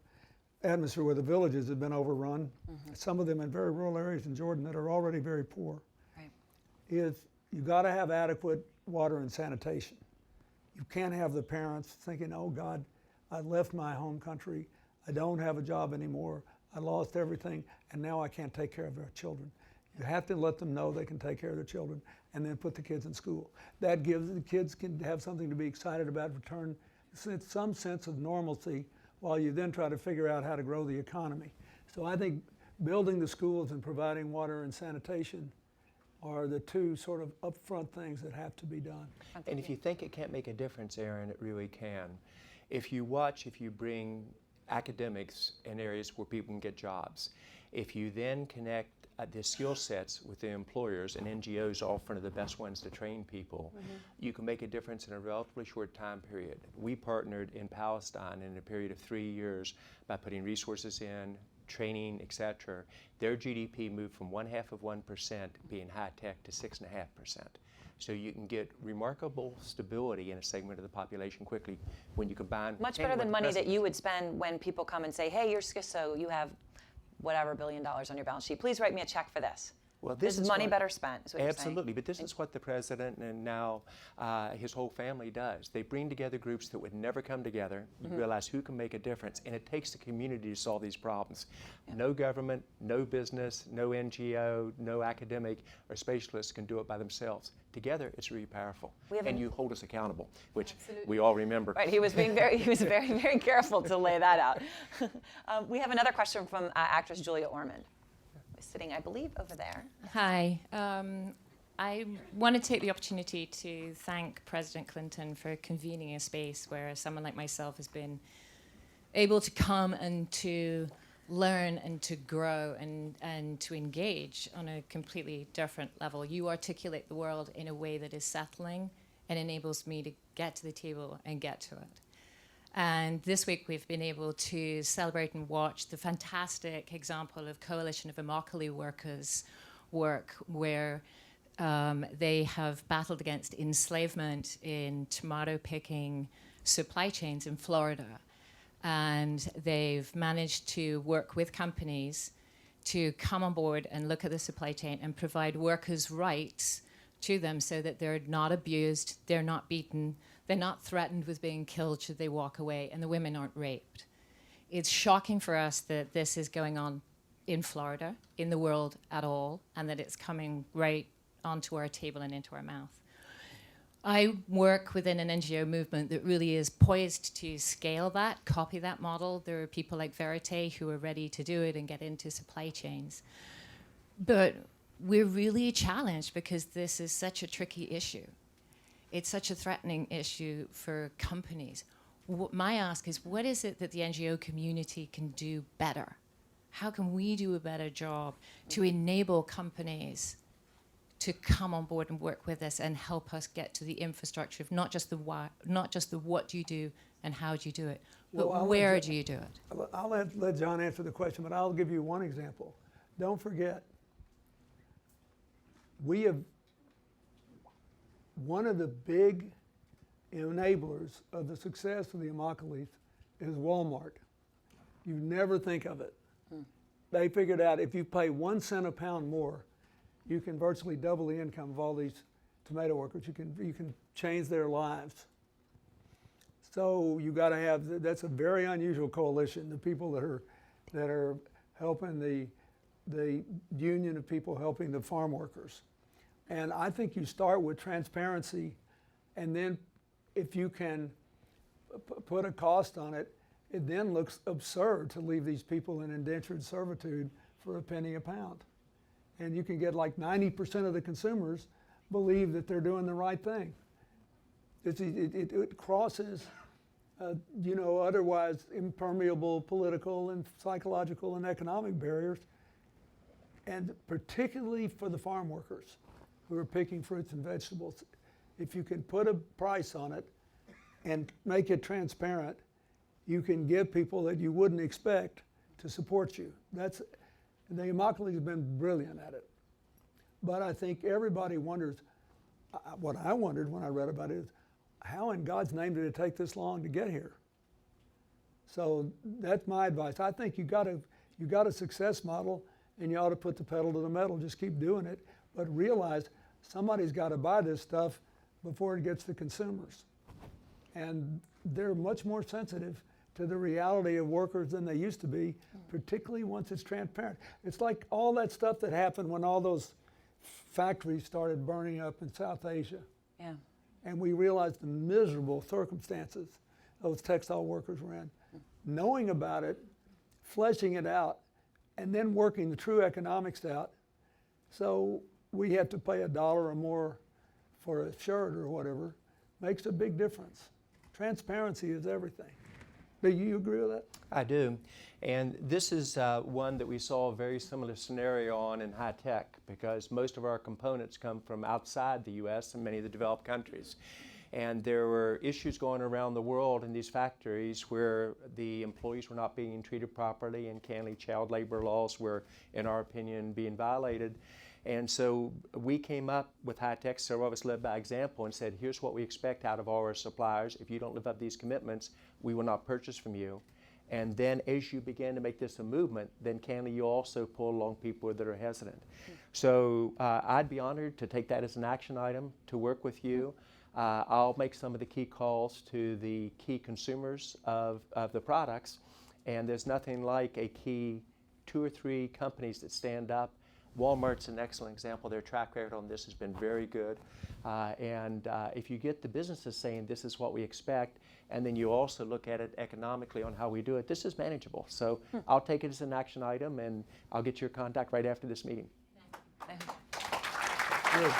atmosphere where the villages have been overrun, some of them in very rural areas in Jordan that are already very poor, is you got to have adequate water and sanitation. You can't have the parents thinking, oh God, I left my home country, I don't have a job anymore, I lost everything, and now I can't take care of their children. You have to let them know they can take care of their children, and then put the kids in school. That gives the kids can have something to be excited about, return some sense of normalcy, while you then try to figure out how to grow the economy. So I think building the schools and providing water and sanitation are the two sort of upfront things that have to be done. And if you think it can't make a difference, Erin, it really can. If you bring academics in areas where people can get jobs, if you then connect the skill sets with the employers, and NGOs are often the best ones to train people, you can make a difference in a relatively short time period. We partnered in Palestine in a period of 3 years by putting resources in, training, etc. Their GDP moved from 0.5% being high tech to 6.5%. So you can get remarkable stability in a segment of the population quickly when you combine. Much better than money that you would spend when people come and say, hey, you're schizo, you have whatever $1 billion on your balance sheet. Please write me a check for this. Well, This is money better spent, is what you're saying. Absolutely, but this is what the president and now his whole family does. They bring together groups that would never come together, realize who can make a difference, and it takes the community to solve these problems. No government, no business, no NGO, no academic or specialists can do it by themselves. Together, it's really powerful, and you hold us accountable, which we all remember. Right, he was very, very careful to lay that out. We have another question from actress Julia Ormond, sitting, I believe, over there. Hi. I want to take the opportunity to thank President Clinton for convening a space where someone like myself has been able to come and to learn and to grow and to engage on a completely different level. You articulate the world in a way that is settling and enables me to get to the table and get to it. And this week we've been able to celebrate and watch the fantastic example of Coalition of Immokalee Workers work, where they have battled against enslavement in tomato picking supply chains in Florida. And they've managed to work with companies to come on board and look at the supply chain and provide workers' rights to them so that they're not abused, they're not beaten, they're not threatened with being killed should they walk away, and the women aren't raped. It's shocking for us that this is going on in Florida, in the world at all, and that it's coming right onto our table and into our mouth. I work within an NGO movement that really is poised to scale that, copy that model. There are people like Verite who are ready to do it and get into supply chains. But we're really challenged because this is such a tricky issue. It's such a threatening issue for companies. My ask is, what is it that the NGO community can do better? How can we do a better job to enable companies to come on board and work with us and help us get to the infrastructure of not just the why, not just the what do you do and how do you do it, but where do you do it? I'll let John answer the question, but I'll give you one example. Don't forget, we have one of the big enablers of the success of the Immokalees is Walmart. You never think of it. They figured out if you pay 1 cent a pound more, you can virtually double the income of all these tomato workers. You can change their lives. So you got to have, that's a very unusual coalition. The people that are helping the union of people helping the farm workers. And I think you start with transparency, and then if you can put a cost on it, it then looks absurd to leave these people in indentured servitude for a penny a pound. And you can get like 90% of the consumers believe that they're doing the right thing. It crosses, otherwise impermeable political and psychological and economic barriers, and particularly for the farm workers who are picking fruits and vegetables. If you can put a price on it and make it transparent, you can get people that you wouldn't expect to support you. The Immokalees have been brilliant at it. But I think everybody wonders, what I wondered when I read about it is, how in God's name did it take this long to get here? So that's my advice. I think you got a success model, and you ought to put the pedal to the metal, just keep doing it, but realize somebody's got to buy this stuff before it gets to consumers. And they're much more sensitive to the reality of workers than they used to be, particularly once it's transparent. It's like all that stuff that happened when all those factories started burning up in South Asia. Yeah. And we realized the miserable circumstances those textile workers were in. Knowing about it, fleshing it out, and then working the true economics out. So we have to pay $1 or more for a shirt or whatever, makes a big difference. Transparency is everything. Do you agree with that? I do. And this is one that we saw a very similar scenario on in high tech, because most of our components come from outside the US and many of the developed countries. And there were issues going around the world in these factories where the employees were not being treated properly, and candidly child labor laws were, in our opinion, being violated. And so we came up with high tech, several of us led by example, and said, here's what we expect out of all our suppliers. If you don't live up to these commitments, we will not purchase from you. And then as you begin to make this a movement, then can you also pull along people that are hesitant. So I'd be honored to take that as an action item to work with you. I'll make some of the key calls to the key consumers of the products. And there's nothing like a key 2 or 3 companies that stand up. Walmart's an excellent example. Their track record on this has been very good. If you get the businesses saying this is what we expect, and then you also look at it economically on how we do it, this is manageable. So I'll take it as an action item, and I'll get your contact right after this meeting. Good.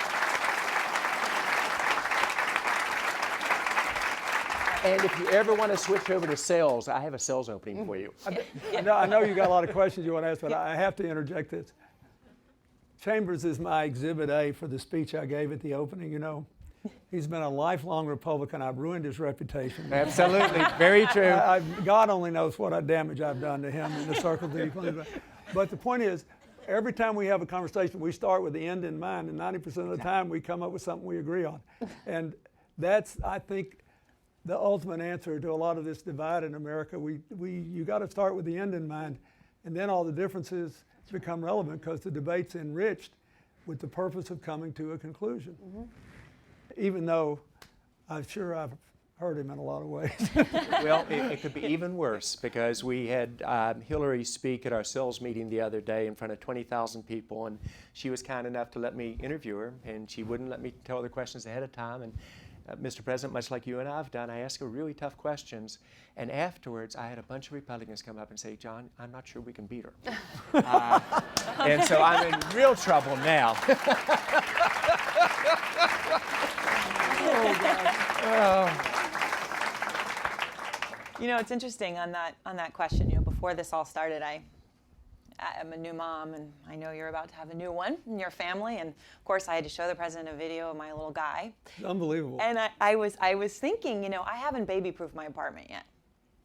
And if you ever want to switch over to sales, I have a sales opening for you. I know you got a lot of questions you want to ask, but I have to interject this. Chambers is my exhibit A for the speech I gave at the opening, you know. He's been a lifelong Republican. I've ruined his reputation. Absolutely, very true. God only knows what damage I've done to him in the circles that he plays. But the point is, every time we have a conversation, we start with the end in mind, and 90% of the time we come up with something we agree on. And that's, I think, the ultimate answer to a lot of this divide in America. You got to start with the end in mind, and then all the differences become relevant because the debate's enriched with the purpose of coming to a conclusion. Even though I'm sure I've hurt him in a lot of ways. Well, it could be even worse because we had Hillary speak at our sales meeting the other day in front of 20,000 people, and she was kind enough to let me interview her, and she wouldn't let me tell her the questions ahead of time. And Mr. President, much like you and I have done, I asked her really tough questions, and afterwards I had a bunch of Republicans come up and say, John, I'm not sure we can beat her. And so I'm in real trouble now. You know, it's interesting on that question. You know, before this all started, I'm a new mom, and I know you're about to have a new one in your family. And of course, I had to show the president a video of my little guy. Unbelievable. And I was thinking, you know, I haven't baby-proofed my apartment yet,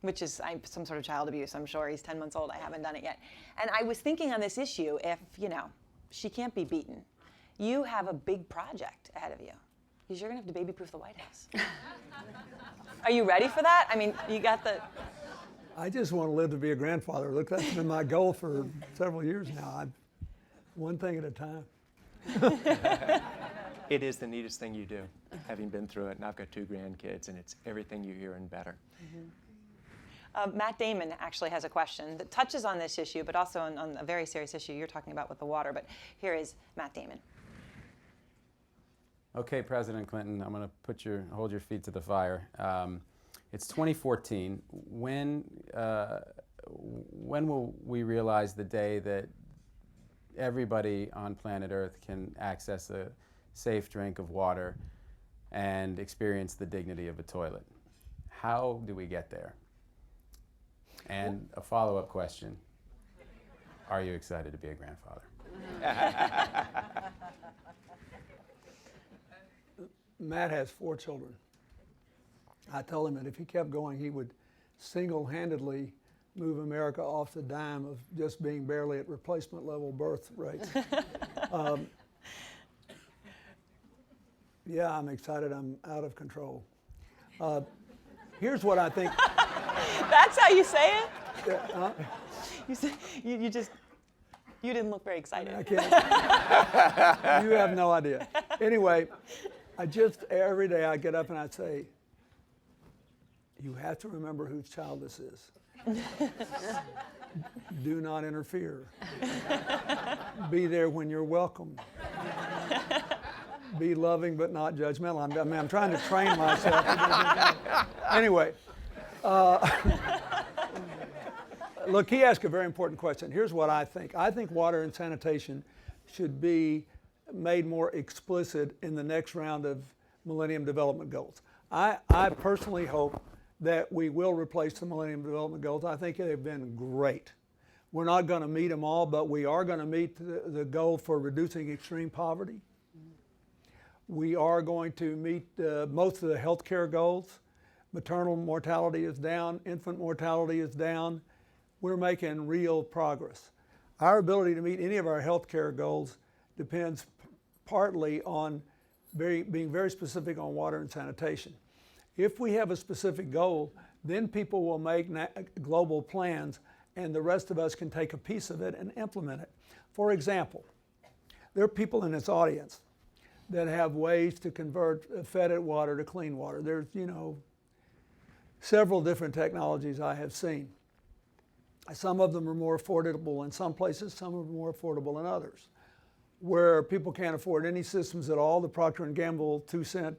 which is some sort of child abuse. I'm sure he's 10 months old. I haven't done it yet. And I was thinking on this issue, if, you know, she can't be beaten, you have a big project ahead of you, because you're going to have to baby-proof the White House. Are you ready for that? I mean, you got the... I just want to live to be a grandfather. Look, that's been my goal for several years now. One thing at a time. It is the neatest thing you do, having been through it. And I've got 2 grandkids, and it's everything you hear and better. Matt Damon actually has a question that touches on this issue, but also on a very serious issue you're talking about with the water. But here is Matt Damon. Okay, President Clinton, I'm going to hold your feet to the fire. It's 2014. When will we realize the day that everybody on planet Earth can access a safe drink of water and experience the dignity of a toilet? How do we get there? And a follow-up question, are you excited to be a grandfather? Matt has 4 children. I told him that if he kept going, he would single-handedly move America off the dime of just being barely at replacement level birth rates. Yeah, I'm excited. I'm out of control. Here's what I think. That's how you say it? Yeah, You didn't look very excited. I can't. You have no idea. Anyway, every day I get up and I say, you have to remember whose child this is. Do not interfere. Be there when you're welcome. Be loving but not judgmental. I'm trying to train myself. Anyway, look, he asked a very important question. Here's what I think. I think water and sanitation should be made more explicit in the next round of Millennium Development Goals. I personally hope that we will replace the Millennium Development Goals. I think they've been great. We're not going to meet them all, but we are going to meet the goal for reducing extreme poverty. We are going to meet most of the healthcare goals. Maternal mortality is down, infant mortality is down. We're making real progress. Our ability to meet any of our healthcare goals depends partly on being very specific on water and sanitation. If we have a specific goal, then people will make global plans, and the rest of us can take a piece of it and implement it. For example, there are people in this audience that have ways to convert fetid water to clean water. There's, several different technologies I have seen. Some of them are more affordable in some places, some are more affordable in others. Where people can't afford any systems at all, the Procter & Gamble 2-cent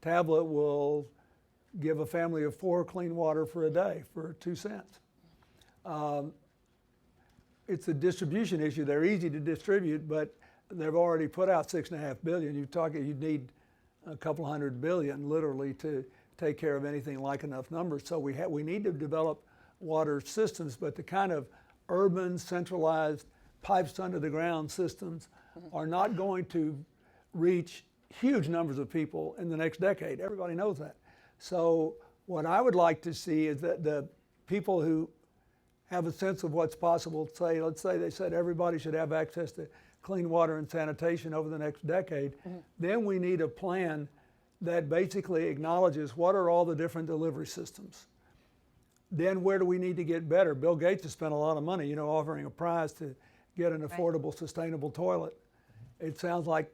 tablet will give a family of 4 clean water for a day for 2 cents. It's a distribution issue. They're easy to distribute, but they've already put out $6.5 billion. You'd need a couple $100 billion literally to take care of anything like enough numbers. So we need to develop water systems, but the kind of urban, centralized, pipes under the ground systems are not going to reach huge numbers of people in the next decade. Everybody knows that. So what I would like to see is that the people who have a sense of what's possible, let's say they said everybody should have access to clean water and sanitation over the next decade, then we need a plan that basically acknowledges what are all the different delivery systems. Then where do we need to get better? Bill Gates has spent a lot of money, offering a prize to get an affordable, sustainable toilet. It sounds like,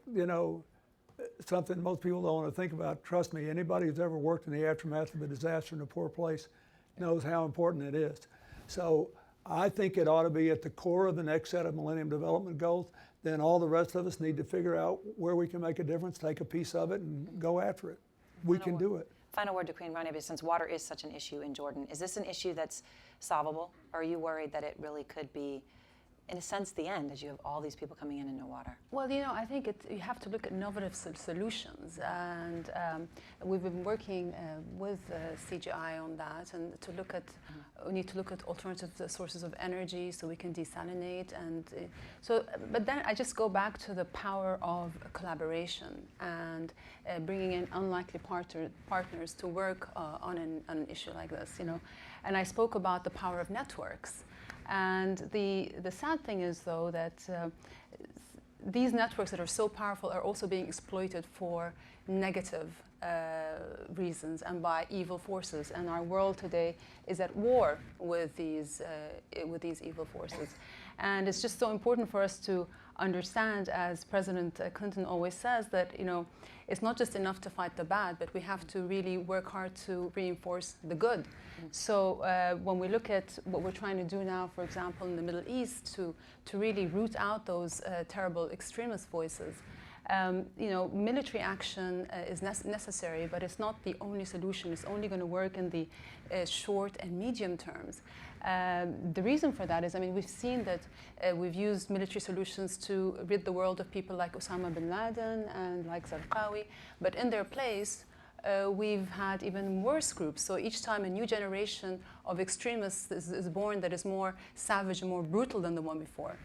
something most people don't want to think about. Trust me, anybody who's ever worked in the aftermath of a disaster in a poor place knows how important it is. So I think it ought to be at the core of the next set of Millennium Development Goals. Then all the rest of us need to figure out where we can make a difference, take a piece of it, and go after it. We can do it. Final word to Queen Rania, since water is such an issue in Jordan. Is this an issue that's solvable, or are you worried that it really could be, in a sense, the end, as you have all these people coming in and no water? Well, I think you have to look at innovative solutions, and we've been working with CGI on that, and we need to look at alternative sources of energy so we can desalinate, and but then I just go back to the power of collaboration and bringing in unlikely partners to work on an issue like this, And I spoke about the power of networks. And the sad thing is, though, that these networks that are so powerful are also being exploited for negative reasons and by evil forces. And our world today is at war with these evil forces. And it's just so important for us to understand, as President Clinton always says, that it's not just enough to fight the bad, but we have to really work hard to reinforce the good. So when we look at what we're trying to do now, for example, in the Middle East, to really root out those terrible extremist voices, military action is necessary, but it's not the only solution. It's only going to work in the short and medium terms. The reason for that is, we've seen that we've used military solutions to rid the world of people like Osama bin Laden and like Zarqawi, but in their place, we've had even worse groups. So each time a new generation of extremists is born that is more savage and more brutal than the one before.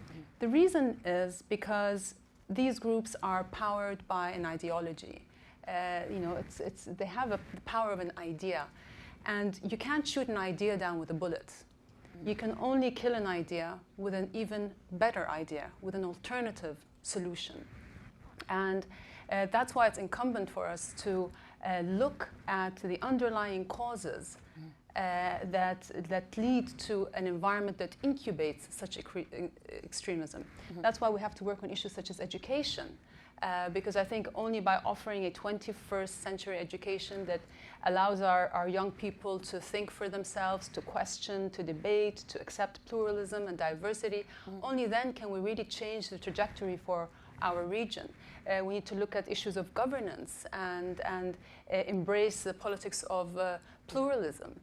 The reason is because these groups are powered by an ideology. They have the power of an idea. And you can't shoot an idea down with a bullet. You can only kill an idea with an even better idea, with an alternative solution. And that's why it's incumbent for us to look at the underlying causes that lead to an environment that incubates such extremism. That's why we have to work on issues such as education, because I think only by offering a 21st century education that allows our young people to think for themselves, to question, to debate, to accept pluralism and diversity, only then can we really change the trajectory for our region. We need to look at issues of governance and embrace the politics of pluralism.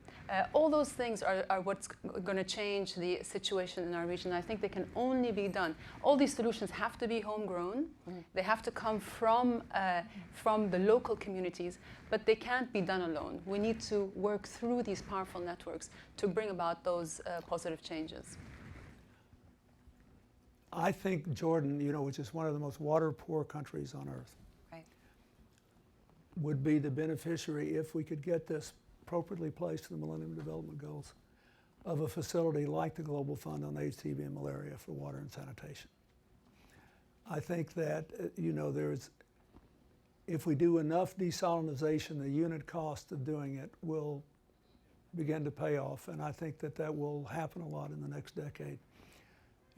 All those things are what's going to change the situation in our region. I think they can only be done. All these solutions have to be homegrown. They have to come from the local communities, but they can't be done alone. We need to work through these powerful networks to bring about those positive changes. I think Jordan, which is one of the most water-poor countries on earth, right, would be the beneficiary, if we could get this appropriately placed in the Millennium Development Goals, of a facility like the Global Fund on AIDS, TB, and Malaria for water and sanitation. I think that, there's if we do enough desalinization, the unit cost of doing it will begin to pay off, and I think that that will happen a lot in the next decade.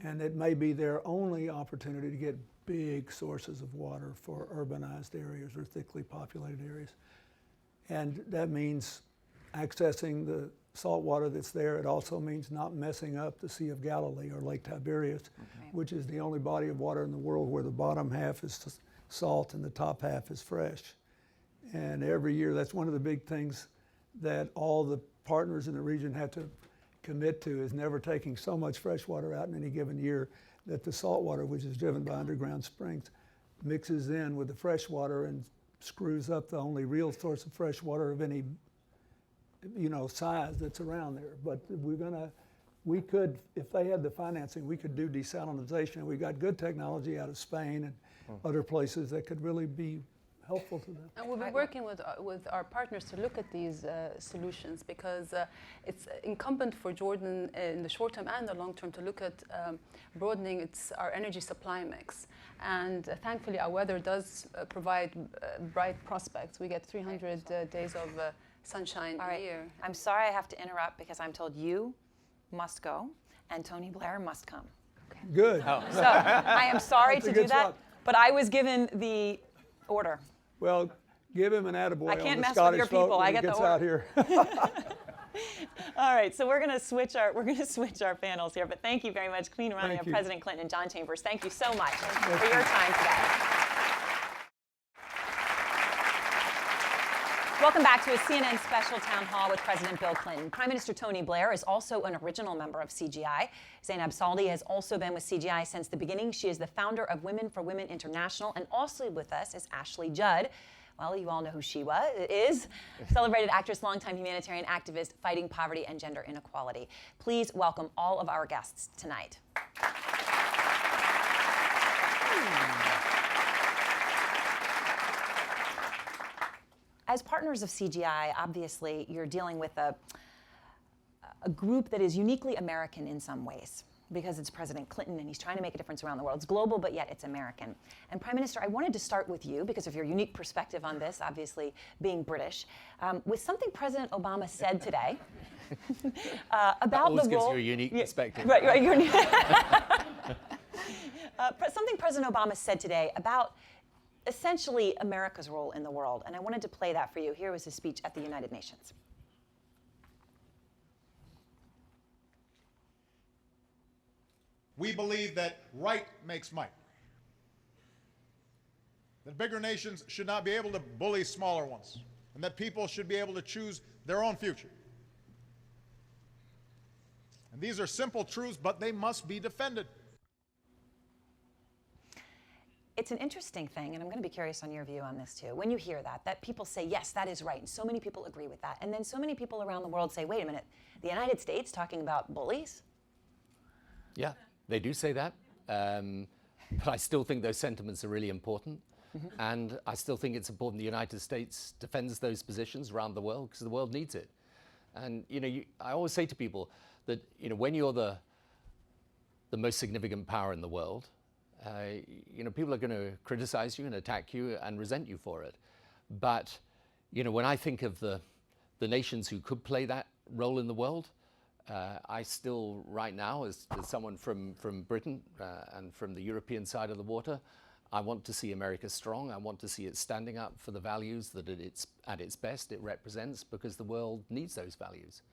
And it may be their only opportunity to get big sources of water for urbanized areas or thickly populated areas. And that means accessing the salt water that's there. It also means not messing up the Sea of Galilee or Lake Tiberias, which is the only body of water in the world where the bottom half is salt and the top half is fresh. And every year, that's one of the big things that all the partners in the region have to commit to, is never taking so much fresh water out in any given year that the salt water, which is driven by underground springs, mixes in with the fresh water and screws up the only real source of fresh water of any, size that's around there. But we could, if they had the financing, we could do desalinization. We got good technology out of Spain and other places that could really be helpful to them. And we've been working with our partners to look at these solutions, because it's incumbent for Jordan in the short term and the long term to look at broadening our energy supply mix. And thankfully our weather does provide bright prospects. We get 300 days of sunshine a year. I'm sorry I have to interrupt, because I'm told you must go and Tony Blair must come. Okay. Good. So I am sorry to do that, spot. but I was given the order. Well, give him an attaboy. I can't on the mess with Scottish your vote people. when I he get the gets order. out here. All right, so we're going to switch our panels here. But thank you very much, Queen Rania, Thank you. President Clinton, and John Chambers. Thank you so much for your time today. Welcome back to a CNN special town hall with President Bill Clinton. Prime Minister Tony Blair is also an original member of CGI. Zainab Saldi has also been with CGI since the beginning. She is the founder of Women for Women International, and also with us is Ashley Judd. Well, you all know who she is. Celebrated actress, longtime humanitarian activist, fighting poverty and gender inequality. Please welcome all of our guests tonight. As partners of CGI, obviously, you're dealing with a group that is uniquely American in some ways, because it's President Clinton and he's trying to make a difference around the world. It's global, but yet it's American. And Prime Minister, I wanted to start with you because of your unique perspective on this, obviously being British, with something President Obama said today about always the gives role. you a unique perspective. Right. Something President Obama said today about essentially America's role in the world. And I wanted to play that for you. Here was his speech at the United Nations. We believe that right makes might. That bigger nations should not be able to bully smaller ones, and that people should be able to choose their own future. And these are simple truths, but they must be defended. It's an interesting thing, and I'm going to be curious on your view on this too. When you hear that people say, yes, that is right, and so many people agree with that, and then so many people around the world say, wait a minute, the United States talking about bullies? Yeah, they do say that, but I still think those sentiments are really important. And I still think it's important the United States defends those positions around the world, because the world needs it. And I always say to people that when you're the most significant power in the world, people are going to criticize you and attack you and resent you for it. But when I think of the nations who could play that role in the world, I still, right now, as someone from Britain and from the European side of the water, I want to see America strong. I want to see it standing up for the values that it's at its best it represents, because the world needs those values.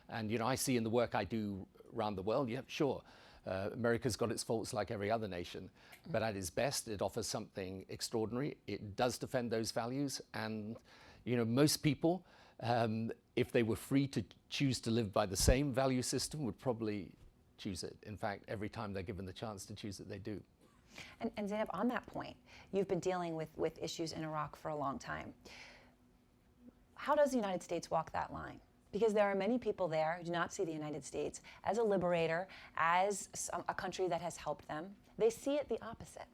And I see in the work I do around the world, yeah, sure, America's got its faults like every other nation, but at its best it offers something extraordinary. It does defend those values, and most people, if they were free to choose to live by the same value system, would probably choose it. In fact, every time they're given the chance to choose it, they do. And Zainab, on that point, you've been dealing with issues in Iraq for a long time. How does the United States walk that line? Because there are many people there who do not see the United States as a liberator, as a country that has helped them. They see it the opposite.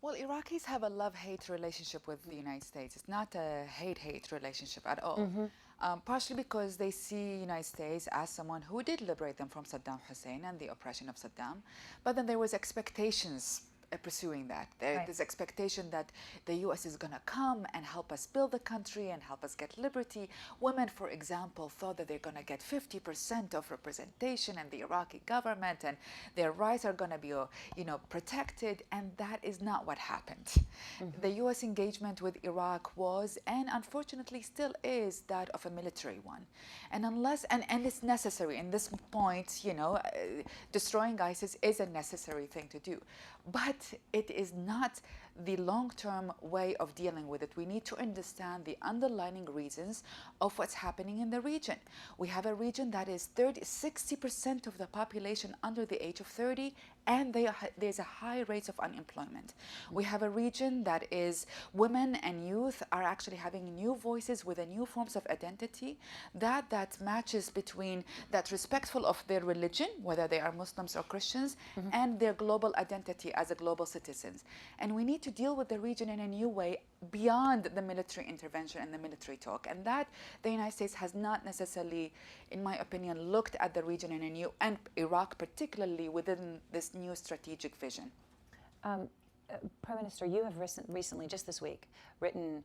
Well, Iraqis have a love-hate relationship with the United States. It's not a hate-hate relationship at all. Partially because they see the United States as someone who did liberate them from Saddam Hussein and the oppression of Saddam. But then there was expectations pursuing that. Right. This expectation that the U.S. is going to come and help us build the country and help us get liberty. Women, for example, thought that they're going to get 50% of representation in the Iraqi government and their rights are going to be, protected, and that is not what happened. Mm-hmm. The U.S. engagement with Iraq was, and unfortunately still is, that of a military one. And unless, and it's necessary in this point, destroying ISIS is a necessary thing to do. But it is not the long-term way of dealing with it. We need to understand the underlying reasons of what's happening in the region. We have a region that is 60% of the population under the age of 30, and there's a high rate of unemployment. We have a region that is women and youth are actually having new voices with new forms of identity that matches between that respectful of their religion, whether they are Muslims or Christians, and their global identity as a global citizens. And we need to deal with the region in a new way beyond the military intervention and the military talk. And that the United States has not necessarily, in my opinion, looked at the region in a new, and Iraq particularly, within this new strategic vision. Prime Minister, you have recently, just this week, written,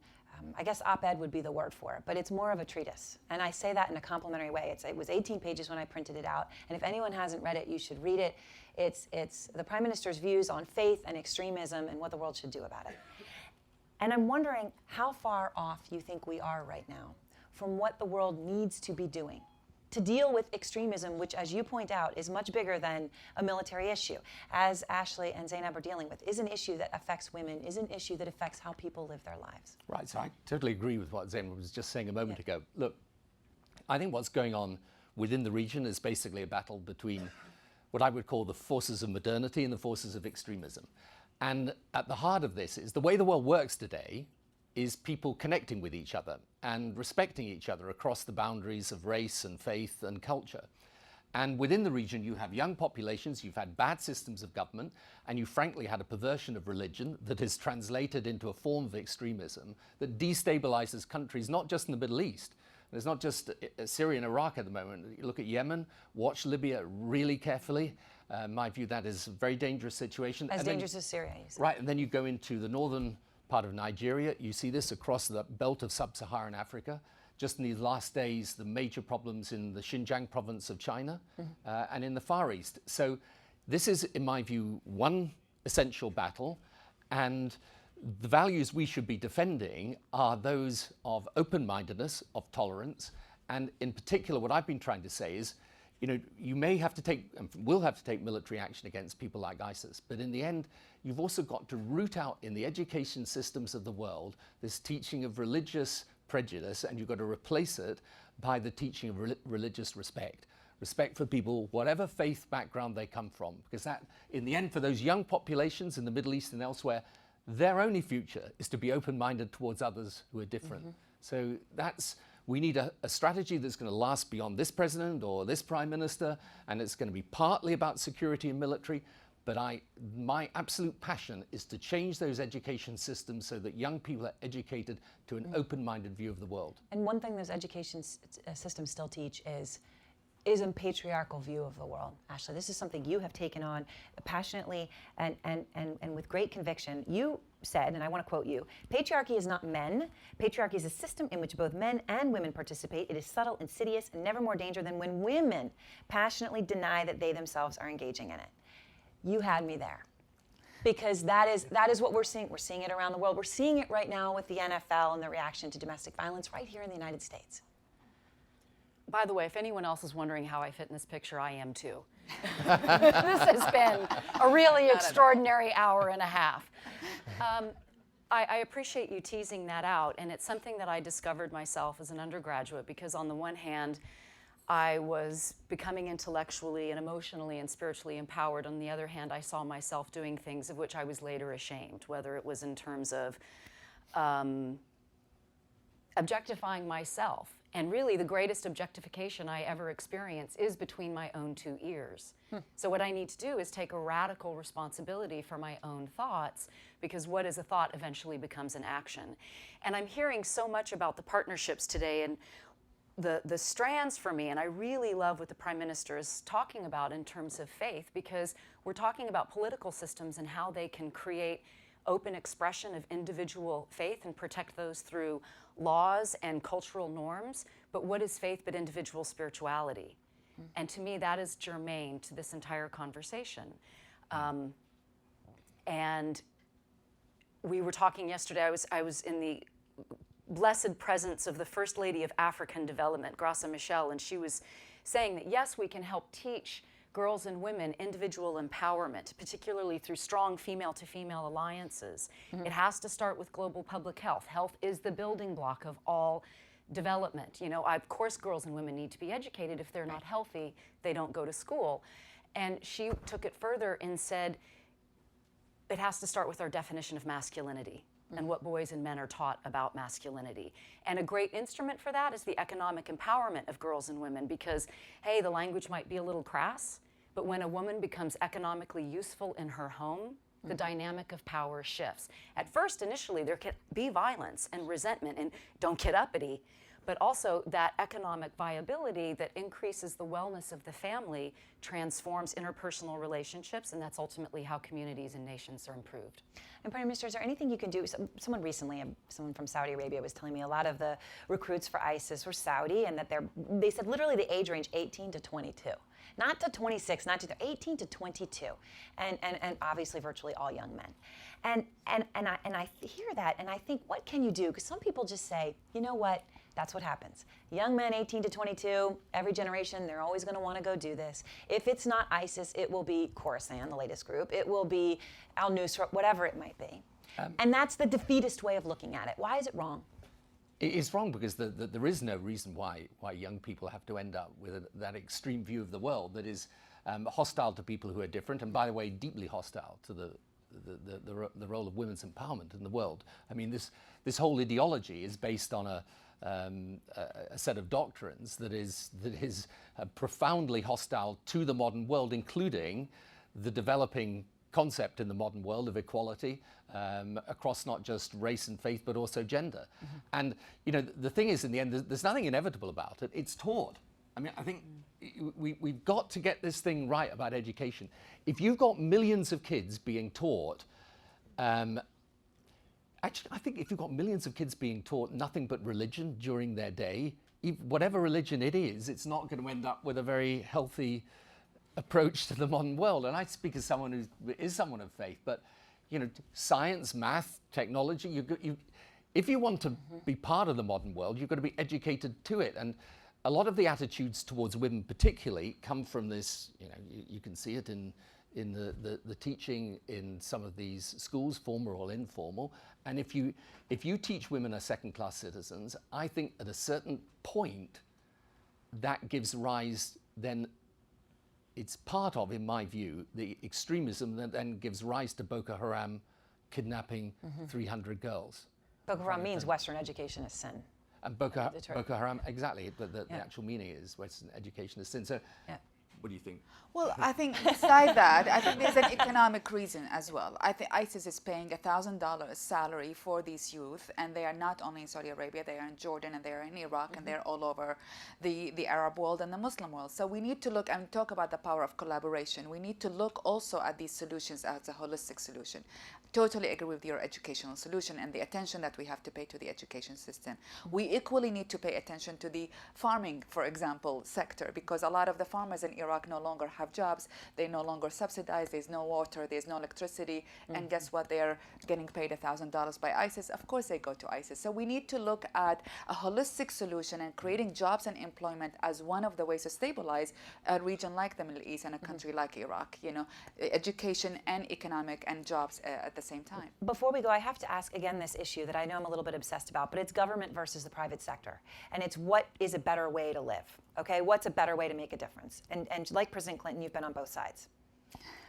I guess op-ed would be the word for it, but it's more of a treatise. And I say that in a complimentary way. It was 18 pages when I printed it out. And if anyone hasn't read it, you should read it. It's the Prime Minister's views on faith and extremism and what the world should do about it. And I'm wondering how far off you think we are right now from what the world needs to be doing to deal with extremism, which, as you point out, is much bigger than a military issue, as Ashley and Zainab are dealing with, is an issue that affects women, is an issue that affects how people live their lives. Right, so I totally agree with what Zainab was just saying a moment ago. Look, I think what's going on within the region is basically a battle between what I would call the forces of modernity and the forces of extremism. And at the heart of this is the way the world works today is people connecting with each other and respecting each other across the boundaries of race and faith and culture. And within the region, you have young populations, you've had bad systems of government, and you frankly had a perversion of religion that is translated into a form of extremism that destabilizes countries, not just in the Middle East. There's not just Syria and Iraq at the moment. You look at Yemen, watch Libya really carefully. My view, that is a very dangerous situation. As dangerous as Syria, you said. Right, and then you go into the northern part of Nigeria. You see this across the belt of sub-Saharan Africa. Just in these last days, the major problems in the Xinjiang province of China and in the Far East. So this is, in my view, one essential battle. And the values we should be defending are those of open-mindedness, of tolerance. And in particular, what I've been trying to say is, you may have to take, and will have to take military action against people like ISIS, but in the end, you've also got to root out in the education systems of the world this teaching of religious prejudice, and you've got to replace it by the teaching of religious respect. Respect for people, whatever faith background they come from, because that, in the end, for those young populations in the Middle East and elsewhere, their only future is to be open-minded towards others who are different. So we need a strategy that's going to last beyond this president or this prime minister, and it's going to be partly about security and military. But my absolute passion is to change those education systems so that young people are educated to an open-minded view of the world. And one thing those education systems still teach is a patriarchal view of the world. Ashley, this is something you have taken on passionately and with great conviction. You said, and I want to quote you, "Patriarchy is not men. Patriarchy is a system in which both men and women participate. It is subtle, insidious, and never more danger than when women passionately deny that they themselves are engaging in it." You had me there. Because that is what we're seeing. We're seeing it around the world. We're seeing it right now with the NFL and the reaction to domestic violence right here in the United States. By the way, if anyone else is wondering how I fit in this picture, I am too. This has been a really extraordinary hour and a half. I appreciate you teasing that out, and it's something that I discovered myself as an undergraduate, because on the one hand, I was becoming intellectually and emotionally and spiritually empowered. On the other hand, I saw myself doing things of which I was later ashamed, whether it was in terms of objectifying myself. And really, the greatest objectification I ever experience is between my own two ears. So what I need to do is take a radical responsibility for my own thoughts, because what is a thought eventually becomes an action. And I'm hearing so much about the partnerships today, and the strands for me, and I really love what the Prime Minister is talking about in terms of faith, because we're talking about political systems and how they can create open expression of individual faith and protect those through laws and cultural norms. But what is faith but individual spirituality? And to me, that is germane to this entire conversation. And we were talking yesterday, I was in the blessed presence of the First Lady of African Development, Graça Machel, and she was saying that yes, we can help teach girls and women individual empowerment, particularly through strong female-to-female alliances. It has to start with global public health. Health is the building block of all development. You know, of course girls and women need to be educated. If they're not healthy, they don't go to school. And she took it further and said, it has to start with our definition of masculinity and what boys and men are taught about masculinity. And a great instrument for that is the economic empowerment of girls and women, because, hey, the language might be a little crass, but when a woman becomes economically useful in her home, the dynamic of power shifts. At first, initially, there can be violence and resentment and don't get uppity, but also that economic viability that increases the wellness of the family transforms interpersonal relationships, and that's ultimately how communities and nations are improved. And Prime Minister, is there anything you can do? Someone recently, someone from Saudi Arabia was telling me a lot of the recruits for ISIS were Saudi, and that they said literally the age range 18 to 22. Not to 26, not to 18 to 22, and obviously virtually all young men. And I hear that, and I think, what can you do? Because some people just say, you know what, that's what happens. Young men 18 to 22, every generation, they're always going to want to go do this. If it's not ISIS, it will be Khorasan, the latest group. It will be al-Nusra, whatever it might be. And that's the defeatist way of looking at it. Why is it wrong? It is wrong because there is no reason why young people have to end up with that extreme view of the world that is hostile to people who are different, and by the way, deeply hostile to the role of women's empowerment in the world. I mean, this whole ideology is based on a set of doctrines that is profoundly hostile to the modern world, including the developing concept in the modern world of equality across not just race and faith, but also gender. And you know, the thing is, in the end, there's nothing inevitable about it. It's taught. I mean, I think we've got to get this thing right about education. If you've got millions of kids being taught, actually, I think if you've got millions of kids being taught nothing but religion during their day, whatever religion it is, it's not going to end up with a very healthy approach to the modern world. And I speak as someone who is someone of faith, but you know, science, math, technology, if you want to be part of the modern world, you've got to be educated to it. And a lot of the attitudes towards women particularly come from this, you know, you can see it in the teaching in some of these schools, formal or informal. And if you teach women as second-class citizens, I think at a certain point that gives rise, then it's part of, in my view, the extremism that then gives rise to Boko Haram kidnapping 300 girls. Boko Haram means Western education is sin. And Boko Haram, exactly, but the actual meaning is Western education is sin. So what do you think? Well, I think beside that, I think there's an economic reason as well. I think ISIS is paying $1,000 salary for these youth, and they are not only in Saudi Arabia, they are in Jordan, and they are in Iraq, and they're all over the Arab world and the Muslim world. So we need to look and talk about the power of collaboration. We need to look also at these solutions as a holistic solution. Totally agree with your educational solution and the attention that we have to pay to the education system. We equally need to pay attention to the farming, for example, sector, because a lot of the farmers in Iraq no longer have jobs. They no longer subsidize. There's no water. There's no electricity. And guess what? They're getting paid $1,000 by ISIS. Of course they go to ISIS. So we need to look at a holistic solution and creating jobs and employment as one of the ways to stabilize a region like the Middle East and a country like Iraq. You know, education and economic and jobs at the same time. Before we go, I have to ask again this issue that I know I'm a little bit obsessed about, but it's government versus the private sector. And it's what is a better way to live, okay? What's a better way to make a difference? And like President Clinton, you've been on both sides,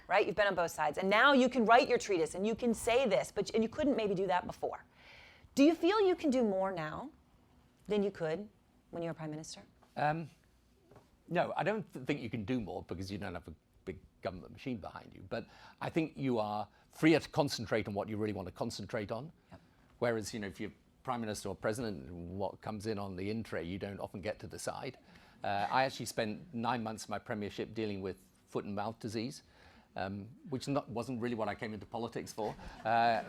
right? You've been on both sides. And now you can write your treatise and you can say this, and you couldn't maybe do that before. Do you feel you can do more now than you could when you were Prime Minister? No, I don't think you can do more because you don't have a big government machine behind you. But I think you are freer to concentrate on what you really want to concentrate on. Yep. Whereas, you know, if you're Prime Minister or President, what comes in on the in tray, you don't often get to decide. I actually spent 9 months of my premiership dealing with foot and mouth disease, which wasn't really what I came into politics for. I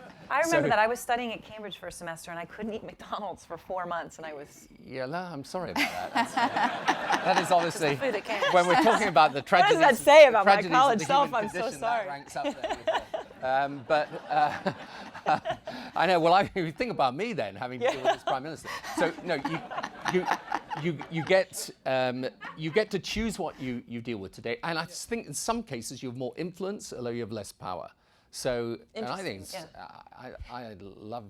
remember that. I was studying at Cambridge for a semester, and I couldn't eat McDonald's for 4 months, and I was... Yeah, no, I'm sorry about that. That is obviously, food at Cambridge. when we're talking about the tragedies... What does that say about my tragedies of college the self? human I'm so condition, sorry. That ranks up there with I know, well, you think about me then, having to deal with this Prime Minister. So, no, you get to choose what you deal with today. And I just think in some cases you have more influence, although you have less power. So, and I think I love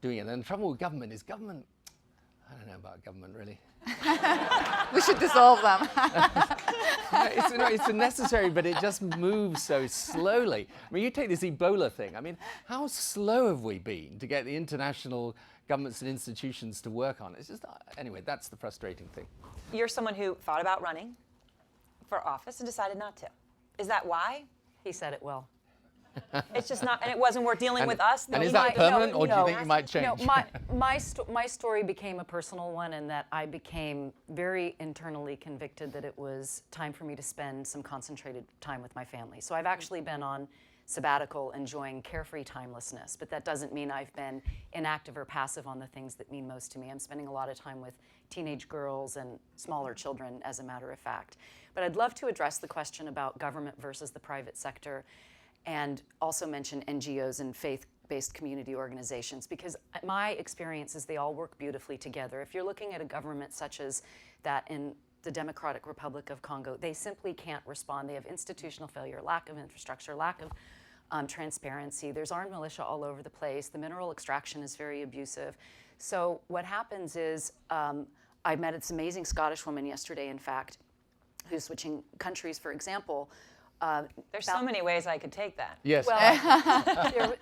doing it. And the trouble with government is government, I don't know about government really. We should dissolve them. It's necessary, but it just moves so slowly. I mean, you take this Ebola thing. I mean, how slow have we been to get the international governments and institutions to work on it? It's just, anyway, that's the frustrating thing. You're someone who thought about running for office and decided not to. Is that why? He said it well. It's just not, and it wasn't worth dealing with us. And is that permanent, or do you think you might change? No, my story became a personal one, in that I became very internally convicted that it was time for me to spend some concentrated time with my family. So I've actually been on sabbatical, enjoying carefree timelessness, but that doesn't mean I've been inactive or passive on the things that mean most to me. I'm spending a lot of time with teenage girls and smaller children, as a matter of fact. But I'd love to address the question about government versus the private sector, and also mention NGOs and faith-based community organizations, because my experience is they all work beautifully together. If you're looking at a government such as that in the Democratic Republic of Congo, they simply can't respond. They have institutional failure, lack of infrastructure, lack of transparency. There's armed militia all over the place. The mineral extraction is very abusive. So what happens is, I met this amazing Scottish woman yesterday, in fact, who's switching countries, for example. There's so many ways I could take that. Yes. Well,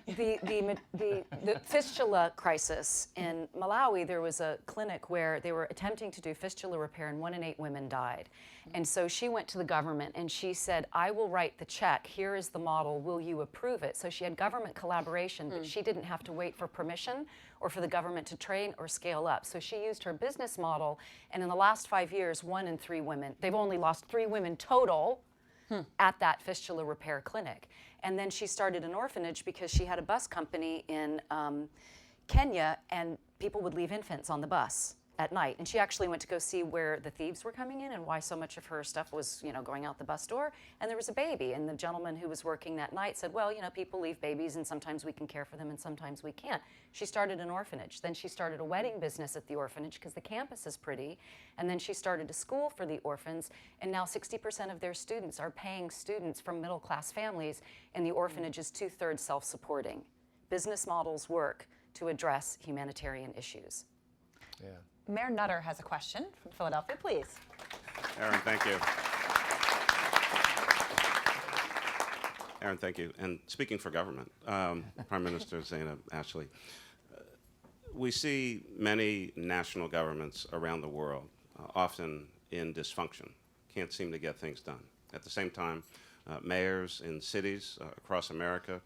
the fistula crisis in Malawi, there was a clinic where they were attempting to do fistula repair, and 1 in 8 women died. And so she went to the government and she said, I will write the check. Here is the model. Will you approve it? So she had government collaboration, but she didn't have to wait for permission or for the government to train or scale up. So she used her business model, and in the last 5 years, 1 in 3 women, they've only lost 3 women total at that fistula repair clinic. And then she started an orphanage because she had a bus company in Kenya, and people would leave infants on the bus at night. And she actually went to go see where the thieves were coming in and why so much of her stuff was, going out the bus door. And there was a baby. And the gentleman who was working that night said, well, people leave babies, and sometimes we can care for them and sometimes we can't. She started an orphanage. Then she started a wedding business at the orphanage because the campus is pretty. And then she started a school for the orphans. And now 60% of their students are paying students from middle-class families, and the orphanage is 2/3 self-supporting. Business models work to address humanitarian issues. Yeah. Mayor Nutter has a question from Philadelphia, please. Erin, thank you. Erin, thank you. And speaking for government, Prime Minister Zainab Ashley, we see many national governments around the world, often in dysfunction, can't seem to get things done. At the same time, mayors in cities across America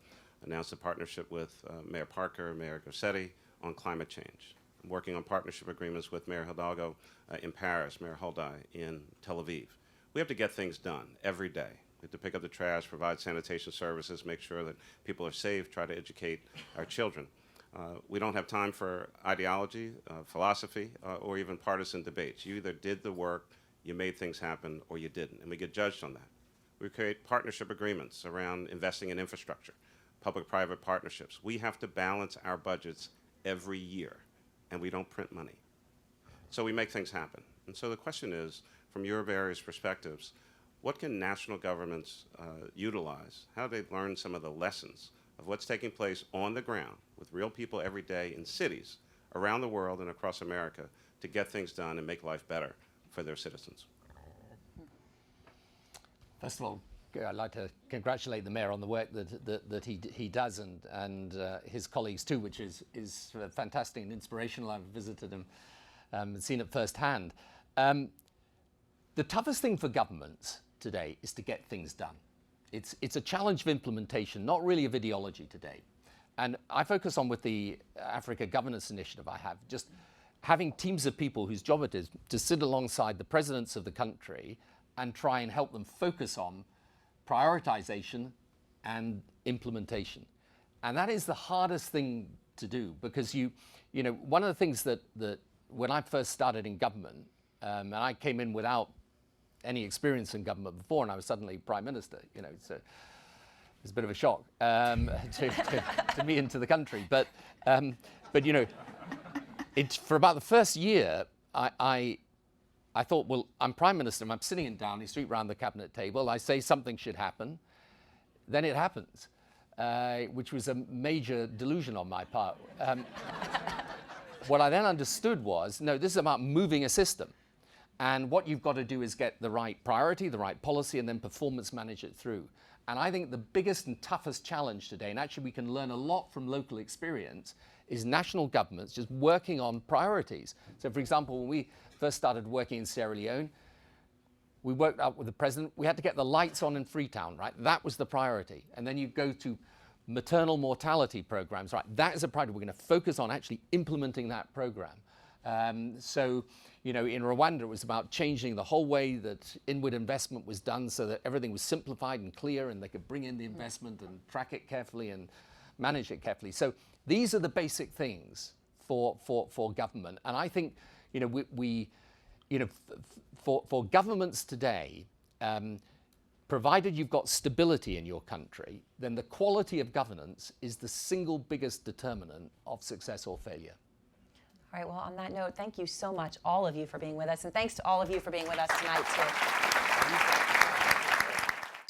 announced a partnership with Mayor Parker and Mayor Garcetti on climate change. I'm working on partnership agreements with Mayor Hidalgo in Paris, Mayor Holdai in Tel Aviv. We have to get things done every day. We have to pick up the trash, provide sanitation services, make sure that people are safe, try to educate our children. We don't have time for ideology, philosophy, or even partisan debates. You either did the work, you made things happen, or you didn't, and we get judged on that. We create partnership agreements around investing in infrastructure, public-private partnerships. We have to balance our budgets every year, and we don't print money. So we make things happen. And so the question is, from your various perspectives, what can national governments utilize? How do they learn some of the lessons of what's taking place on the ground with real people every day in cities around the world and across America to get things done and make life better for their citizens? First of all, I'd like to congratulate the mayor on the work that he does, and his colleagues too, which is fantastic and inspirational. I've visited him and seen it firsthand. The toughest thing for governments today is to get things done. It's a challenge of implementation, not really of ideology today. And I focus on with the Africa Governance Initiative I have, just having teams of people whose job it is to sit alongside the presidents of the country and try and help them focus on prioritization and implementation. And that is the hardest thing to do, because you know, one of the things that when I first started in government, and I came in without any experience in government before, and I was suddenly Prime Minister, you know, so it was a bit of a shock to me and to the country. But you know, for about the first year, I thought, well, I'm Prime Minister, I'm sitting in Downing Street around the cabinet table, I say something should happen, then it happens, which was a major delusion on my part. What I then understood was, no, this is about moving a system. And what you've got to do is get the right priority, the right policy, and then performance manage it through. And I think the biggest and toughest challenge today, and actually we can learn a lot from local experience, is national governments just working on priorities. So for example, when we first started working in Sierra Leone, we worked out with the president, we had to get the lights on in Freetown, right? That was the priority. And then you go to maternal mortality programs, right? That is a priority. We're going to focus on actually implementing that program. So, you know, in Rwanda, it was about changing the whole way that inward investment was done so that everything was simplified and clear and they could bring in the investment and track it carefully and manage it carefully. So these are the basic things for government. And I think, you know, for governments today, provided you've got stability in your country, then the quality of governance is the single biggest determinant of success or failure. All right, well, on that note, thank you so much, all of you, for being with us. And thanks to all of you for being with us tonight, too.